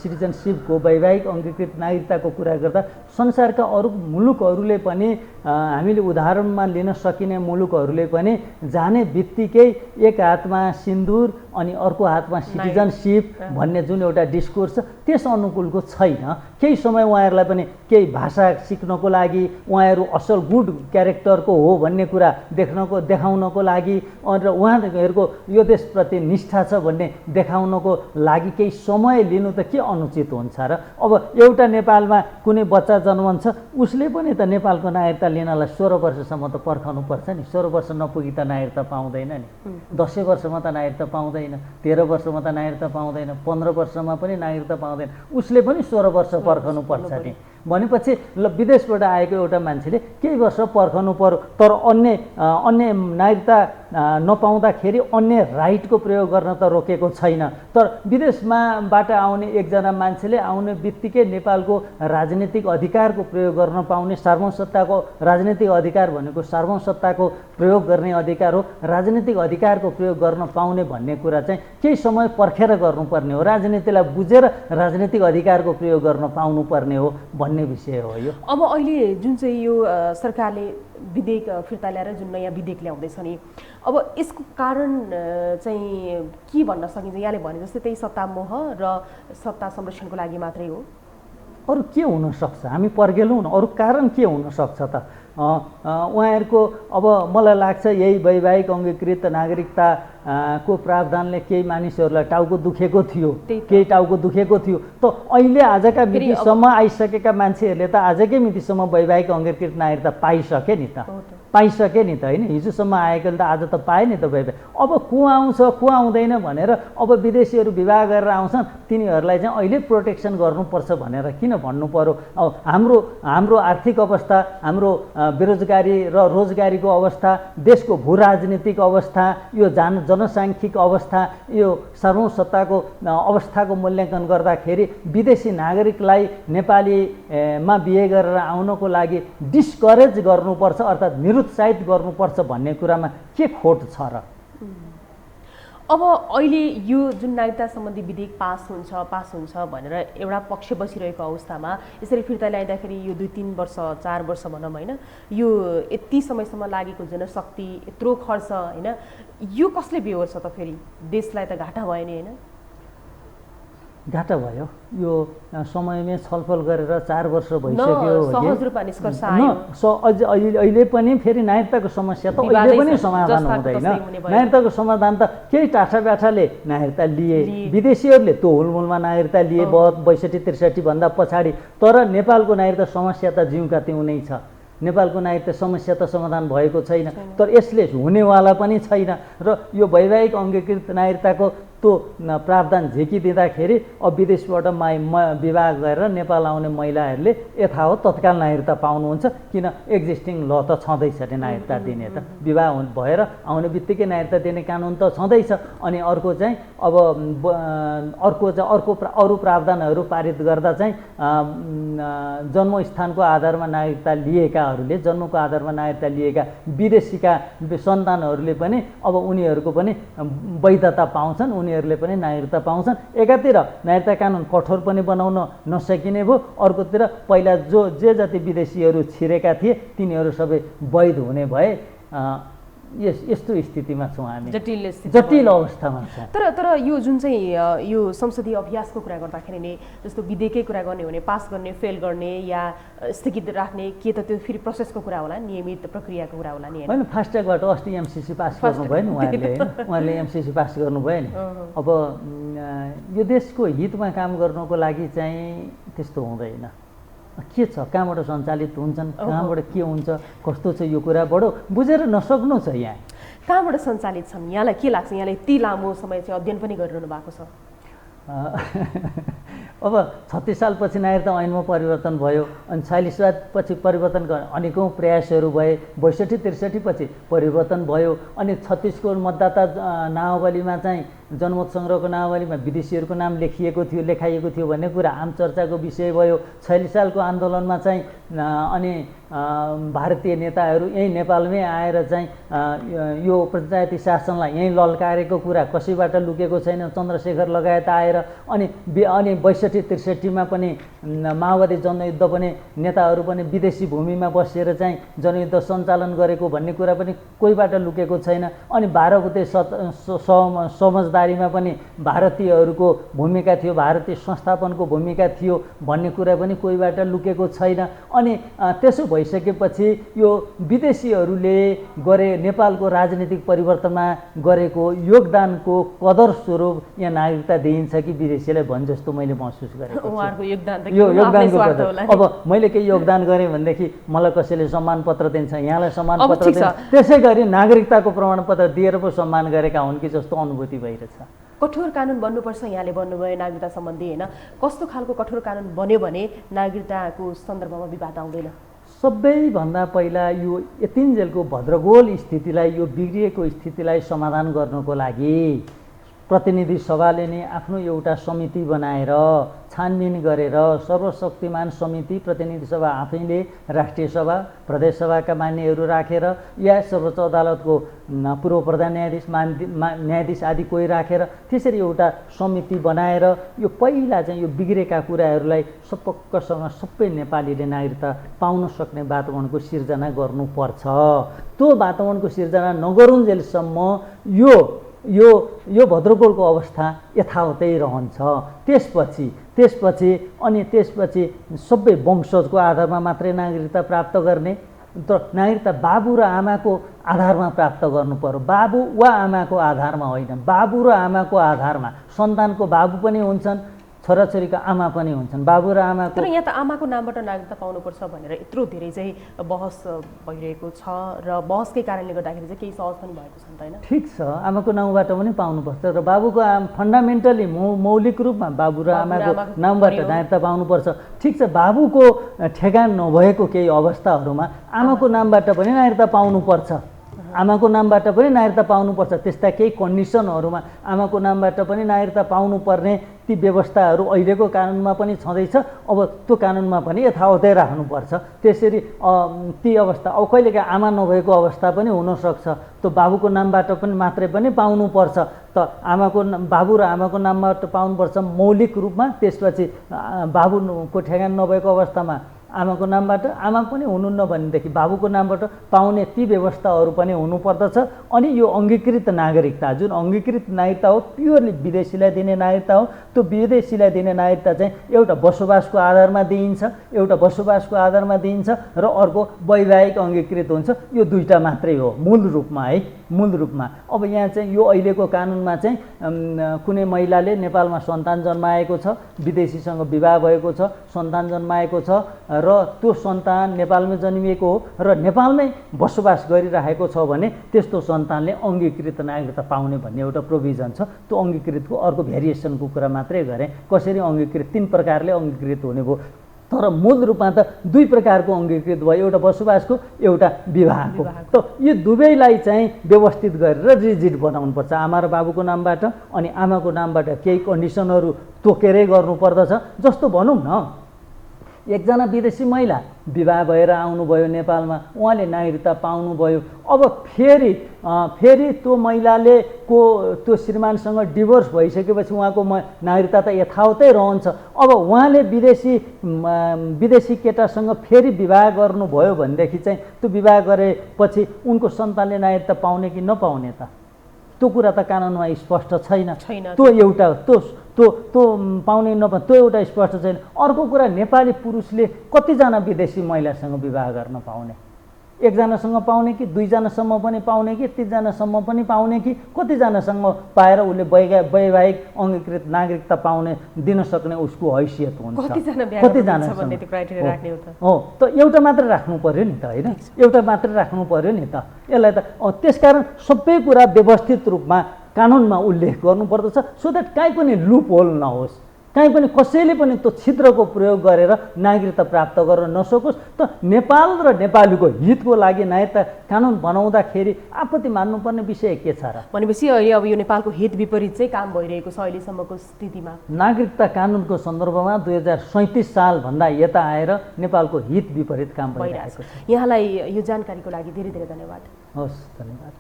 सिटिजनसिपको वैवाहिक अङ्गीकृत नागरिकताको कुरा गर्दा संसारका अरू मुलुकहरूले पनि हामीले उदाहरणमा लिन सकिने मुलुकहरूले पनि जाने बित्तिकै एक हातमा सिन्दुर अनि अर्को हातमा सिटिजनसिप भन्ने जुन एउटा डिस्कोर्स छ त्यस अनुकूलको छैन। केही समय उहाँहरूलाई पनि केही भाषा सिक्नको लागि, उहाँहरू असल गुड क्यारेक्टरको हो भन्ने कुरा देखाउनको लागि र उहाँहरूको यो देशप्रति निष्ठा छ भन्ने देखाउनको लागि केही समय लिनु त के अनुचित हुन्छ र? अब एउटा नेपालमा कुनै बच्चा जन्मन्छ उसले पनि त नेपालको नागरिकता लिनलाई 16 वर्षसम्म त पर्खनु पर्छ नि। 16 वर्ष नपुगी त नागरिकता पाउँदैन नि, 10 वर्षमा त नागरिकता पाउँदैन, 13 वर्षमा त नागरिकता पाउँदैन, 15 वर्षमा पनि नागरिकता पाउँदैन, उसले पनि 16 वर्ष पर्खनु पर्छ नि। भनेपछि ल विदेशबाट आएको एउटा मान्छेले केही वर्ष पर्खनु पर्यो, तर अन्य नागरिकता नपाउँदाखेरि अन्य राइटको प्रयोग गर्न त रोकेको छैन। तर विदेशबाट आउने एकजना मान्छेले आउने बित्तिकै नेपालको राजनीतिक अधिकारको प्रयोग गर्न पाउने, सार्वभौमसत्ताको राजनीतिक अधिकार भनेको सार्वभौमसत्ताको प्रयोग गर्ने अधिकार हो, राजनीतिक अधिकारको प्रयोग गर्न पाउने भन्ने कुरा चाहिँ केही समय पर्खेर गर्नुपर्ने हो, राजनीतिलाई बुझेर राजनीतिक अधिकारको प्रयोग गर्न पाउनुपर्ने हो भन्ने विषय हो यो। अब अहिले जुन चाहिँ यो सरकारले विधेयक फिर्ता ल्याएर जुन नयाँ विधेयक ल्याउँदैछ नि, अब यसको कारण चाहिँ के भन्न सकिन्छ? यहाँले भने जस्तै त्यही सत्ता मोह र सत्ता संरक्षणको लागि मात्रै हो? अरू के हुनसक्छ? हामी पर्गेलौँ न, अरू कारण के हुनसक्छ त? उहाँहरूको अब मलाई लाग्छ यही वैवाहिक अङ्गीकृत नागरिकता को प्रावधानले केही मानिसहरूलाई टाउको दुखेको थियो, त्यही त। केही टाउको दुखेको थियो। त अहिले आजका मितिसम्म आइसकेका मान्छेहरूले त आजकै मितिसम्म वैवाहिक अङ्गीकृत नागरिकता पाइसके नि त, पाइसके नि त होइन। हिजोसम्म आएकोले त आज त पाए नि त वैवाहिक। अब को आउँछ को आउँदैन भनेर अब विदेशीहरू विवाह गरेर आउँछन्, तिनीहरूलाई चाहिँ अहिले प्रोटेक्सन गर्नुपर्छ भनेर किन भन्नु पर्यो? अब हाम्रो आर्थिक अवस्था, हाम्रो बेरोजगारी र रोजगारीको अवस्था, देशको भू राजनीतिक अवस्था, यो जनसाङ्ख्यिक अवस्था, यो सार्वसत्ताको अवस्थाको मूल्याङ्कन गर्दाखेरि विदेशी नागरिकलाई नेपालीमा बिहे गरेर आउनको लागि डिस्करेज गर्नुपर्छ अर्थात् निरुत्साहित गर्नुपर्छ भन्ने कुरामा के खोट छ र? अब अहिले यो जुन नागरिकता सम्बन्धी विधेयक पास हुन्छ भनेर एउटा पक्ष बसिरहेको अवस्थामा यसरी फिर्ता ल्याइँदाखेरि यो 2-3 वर्ष 4 वर्ष भनौँ होइन, यो यति समयसम्म लागेको जनशक्ति, यत्रो खर्च होइन, यो कसले बेहोर्छ त? फेरि देशलाई त घाटा भयो नि होइन? घाटा भयो। यो समयमै छलफल गरेर 4 वर्ष भइसक्यो। सहज रूपमा निष्कर्ष आयो। अझ अहिले पनि फेरि नागरिकताको समस्या त अहिले पनि समाधान हुँदैन। नागरिकताको समाधान त केही टाठाब्याठाले नागरिकता लिए, विदेशीहरूले त्यो हुलमुलमा नागरिकता लिए 62-63 भन्दा पछाडि। तर नेपालको नागरिकता समस्या त जिउँका त्यौँ नै छ। नेपालको नागरिकता समस्या त समाधान भएको छैन, तर यसले हुनेवाला पनि छैन। र यो वैवाहिक अङ्गीकृत नागरिकताको त्यो प्रावधान झिकिदिँदाखेरि अब विदेशबाट विवाह गरेर नेपाल आउने महिलाहरूले यथावत तत्काल नागरिकता पाउनुहुन्छ। किन? एक्जिस्टिङ ल त छँदैछ नि नागरिकता दिने त, विवाह भएर आउने बित्तिकै नागरिकता दिने कानुन त छँदैछ। अनि अर्को चाहिँ अब अरू प्रावधानहरू पारित गर्दा चाहिँ जन्मस्थानको आधारमा नागरिकता लिएकाहरूले, जन्मको आधारमा नागरिकता लिएका विदेशीका सन्तानहरूले पनि अब उनीहरूको पनि वैधता पाउँछन्, उनीहरूले पनि नागरिकता पाउँछन्। एकातिर नागरिकता कानुन कठोर पनि बनाउन नसकिने भयो, अर्कोतिर पहिला जे जति विदेशीहरू छिरेका थिए तिनीहरू सबै वैध हुने भए। यस्तो स्थितिमा छौँ हामी, जटिल अवस्थामा छौँ। तर यो जुन चाहिँ यो संसदीय अभ्यासको कुरा गर्दाखेरि नै, जस्तो विधेयकै कुरा गर्ने हो भने पास गर्ने, फेल गर्ने या स्थगित राख्ने, के त त्यो फेरि प्रोसेसको कुरा होला, नियमित प्रक्रियाको कुरा होला नि होइन? फास्ट्यागबाट अस्ति एमसिसी पास गर्नुभयो नि उहाँहरूले होइन, उहाँहरूले एमसिसी पास गर्नुभयो नि। अब यो देशको हितमा काम गर्नुको लागि चाहिँ त्यस्तो हुँदैन। के छ, कहाँबाट सञ्चालित हुन्छन्, कहाँबाट के हुन्छ, कस्तो छ, यो कुरा बडो बुझेर नसक्नु छ। यहाँ कहाँबाट सञ्चालित छन्? यहाँलाई के लाग्छ? यहाँले यति लामो समय चाहिँ अध्ययन पनि गरिरहनु भएको छ। अब 36 सालपछि नागरिकता ऐनमा परिवर्तन भयो, अनि 46 सालपछि परिवर्तन अनेकौँ प्रयासहरू भए, 62-63 पछि परिवर्तन भयो। अनि 36 को मतदाता नामावलीमा चाहिँ जनमत सङ्ग्रहको नामावलीमा विदेशीहरूको नाम लेखाइएको थियो भन्ने कुरा आम चर्चाको विषय भयो। 46 सालको आन्दोलनमा चाहिँ अनि भारतीय नेताहरू यहीँ नेपालमै आएर चाहिँ यो पञ्चायती शासनलाई यहीँ लल्कारेको कुरा कसैबाट लुकेको छैन। चन्द्रशेखर लगायत आएर अनि 62-63 पनि माओवादी जनयुद्ध पनि नेताहरू पनि विदेशी भूमिमा बसेर चाहिँ जनयुद्ध सञ्चालन गरेको भन्ने कुरा पनि कोहीबाट लुकेको छैन। अनि 12 गते समझदारीमा पनि भारतीयहरूको भूमिका थियो, भारतीय संस्थापनको भूमिका थियो भन्ने कुरा पनि कोहीबाट लुकेको छैन। अनि त्यसो भइसकेपछि यो विदेशीहरूले गरे नेपालको राजनीतिक परिवर्तनमा गरेको योगदानको कदर स्वरूप यहाँ नागरिकता दिइन्छ कि विदेशीलाई भन् जस्तो मैले महसुस गरेको छु। यो योगदानको कदर, अब मैले केही योगदान गरेँ भनेदेखि मलाई कसैले सम्मान पत्र दिन्छ, यहाँलाई सम्मान पत्र दिन्छ, त्यसै गरी नागरिकताको प्रमाणपत्र दिएर पो सम्मान गरेका हुन् कि जस्तो अनुभूति भइरहेछ। कठोर कानुन बन्नुपर्छ यहाँले भन्नुभयो नागरिकता सम्बन्धी होइन, कस्तो खालको कठोर कानुन बन्यो भने नागरिकताको सन्दर्भमा विवाद आउँदैन? सबैभन्दा पहिला यो यतिन्जेलको भद्रगोल स्थितिलाई, यो बिग्रिएको स्थितिलाई समाधान गर्नको लागि प्रतिनिधि सभाले नै आफ्नो एउटा समिति बनाएर छानबिन गरेर सर्वशक्तिमान समिति प्रतिनिधि सभा आफैले राष्ट्रिय सभा प्रदेश सभाका मान्यहरू राखेर या सर्वोच्च अदालतको पूर्व प्रधान न्यायाधीश न्यायाधीश आदि कोही राखेर त्यसरी एउटा समिति बनाएर यो पहिला चाहिँ यो बिग्रेका कुराहरूलाई सपक्कसँग सबै नेपालीले नागरिकता पाउन सक्ने वातावरणको सिर्जना गर्नुपर्छ। त्यो वातावरणको सिर्जना नगरुन्जेलसम्म यो भद्रगोलको अवस्था यथावतै रहन्छ। त्यसपछि सबै वंशजको आधारमा मात्रै नागरिकता प्राप्त गर्ने, तर नागरिकता बाबु र आमाको आधारमा प्राप्त गर्नु पर्यो, बाबु वा आमाको आधारमा होइन। बाबु र आमाको आधारमा सन्तानको बाबु पनि हुन्छन्, छोराछोरीका आमा पनि हुन्छन्। बाबु र आमाको तर यहाँ त आमाको नामबाट नागरिकता पाउनुपर्छ भनेर यत्रो धेरै चाहिँ बहस भइरहेको छ र बहसकै कारणले गर्दाखेरि चाहिँ केही सहज पनि भएको छ नि त होइन? ठिक छ, आमाको नामबाट पनि पाउनुपर्छ र बाबुको फन्डामेन्टली मौलिक रूपमा बाबु र आमाको नामबाट नागरिकता पाउनुपर्छ। ठिक छ, बाबुको ठेगान नभएको केही अवस्थाहरूमा आमाको नामबाट पनि नागरिकता पाउनुपर्छ। आमाको नामबाट पनि नागरिकता पाउनुपर्छ। त्यस्ता केही कन्डिसनहरूमा आमाको नामबाट पनि नागरिकता पाउनुपर्ने ती व्यवस्थाहरू अहिलेको कानुनमा पनि छँदैछ। अब त्यो कानुनमा पनि यथावतै राख्नुपर्छ। त्यसरी ती अवस्था अब कहिलेकाहीँ आमा नभएको अवस्था पनि हुनसक्छ, त्यो बाबुको नामबाट पनि मात्रै पनि पाउनुपर्छ। त बाबु र आमाको नामबाट पाउनुपर्छ मौलिक रूपमा। त्यसपछि बाबुको ठेगान नभएको अवस्थामा आमाको नामबाट, आमा पनि हुनुहुन्न भनेदेखि बाबुको नामबाट पाउने ती व्यवस्थाहरू पनि हुनुपर्दछ। अनि यो अङ्गीकृत नागरिकता, जुन अङ्गीकृत नागरिकता हो, प्योरली विदेशीलाई दिने नागरिकता हो। त्यो विदेशीलाई दिने नागरिकता चाहिँ एउटा बसोबासको आधारमा दिइन्छ, र अर्को वैवाहिक अङ्गीकृत हुन्छ। यो दुईटा मात्रै हो मूल रूपमा है, मूल रूपमा। अब यहाँ चाहिँ यो अहिलेको कानुनमा चाहिँ कुनै महिलाले नेपालमा सन्तान जन्माएको छ, विदेशीसँग विवाह भएको छ, सन्तान जन्माएको छ र त्यो सन्तान नेपालमै जन्मिएको हो र नेपालमै बसोबास गरिरहेको छ भने त्यस्तो सन्तानले अङ्गीकृत नागरिकता पाउने भन्ने एउटा प्रोभिजन छ। त्यो अङ्गीकृतको अर्को भेरिएसनको कुरा मात्रै गरेँ। कसरी अङ्गीकृत, 3 प्रकारले अङ्गीकृत हुने भयो। तर मूल रूपमा त 2 प्रकारको अङ्गीकृत भयो, एउटा बसोबासको, एउटा विवाहको। त यो दुवैलाई चाहिँ व्यवस्थित गरेर रिजिड बनाउनुपर्छ आमा र बाबुको नामबाट। अनि आमाको नामबाट केही कन्डिसनहरू तोकेरै गर्नुपर्दछ। जस्तो भनौँ न, एकजना विदेशी महिला विवाह भएर आउनुभयो नेपालमा, उहाँले नागरिकता पाउनुभयो। अब फेरि त्यो महिलाले त्यो श्रीमानसँग डिभोर्स भइसकेपछि उहाँको नागरिकता त यथावतै रहन्छ। अब उहाँले विदेशी केटासँग फेरि विवाह गर्नुभयो भनेदेखि चाहिँ त्यो विवाह गरेपछि उनको सन्तानले नागरिकता पाउने कि नपाउने त? त्यो कुरा त कानुनमा स्पष्ट छैन। त्यो पाउने नपाउने त्यो एउटा स्पष्ट छैन। अर्को कुरा, नेपाली पुरुषले कतिजना विदेशी महिलासँग विवाह गर्न पाउने? एकजनासँग पाउने कि 2जनासम्म पनि पाउने कि 3जनासम्म पनि पाउने कि कतिजनासँग पाएर उसले वैवाहिक अङ्गीकृत नागरिकता पाउने दिन सक्ने उसको हैसियत हुन्छ? हो त एउटा मात्र राख्नु पर्यो नि त होइन? एउटा मात्र राख्नु पर्यो नि त यसलाई त। त्यसकारण सबै कुरा व्यवस्थित रूपमा कानुनमा उल्लेख गर्नुपर्दछ, सो द्याट काहीँ पनि लुप होल नहोस्, काहीँ पनि कसैले पनि त्यो छिद्रको प्रयोग गरेर नागरिकता प्राप्त गर्न नसकोस्। त नेपाल र नेपालीको हितको लागि नागरिकता कानुन बनाउँदाखेरि आपत्ति मान्नुपर्ने विषय के छ र? भनेपछि अहिले अब यो नेपालको हित विपरीत चाहिँ काम भइरहेको छ अहिलेसम्मको स्थितिमा। नागरिकता कानुनको सन्दर्भमा 2037 सालभन्दा यता आएर नेपालको हित विपरीत काम भइरहेको छ। यहाँलाई यो जानकारीको लागि धेरै धेरै धन्यवाद। हस्, धन्यवाद।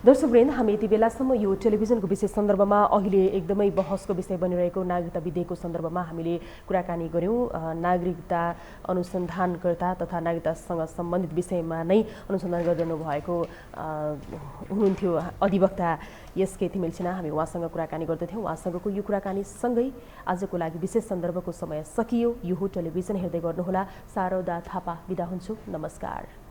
दर्शकवृन्द, हामी यति बेलासम्म यो टेलिभिजनको विषय सन्दर्भमा अहिले एकदमै बहसको विषय बनिरहेको नागरिकता विधेयकको सन्दर्भमा हामीले कुराकानी गऱ्यौँ। नागरिकता अनुसन्धानकर्ता तथा नागरिकतासँग सम्बन्धित विषयमा नै अनुसन्धान गरिरहनु भएको हुनुहुन्थ्यो अधिवक्ता एसके तिमेल सिन्हा। हामी उहाँसँग कुराकानी गर्दथ्यौँ। उहाँसँगको यो कुराकानीसँगै आजको लागि विशेष सन्दर्भको समय सकियो। यो हो टेलिभिजन हेर्दै गर्नुहोला। शारदा थापा बिदा हुन्छु। नमस्कार।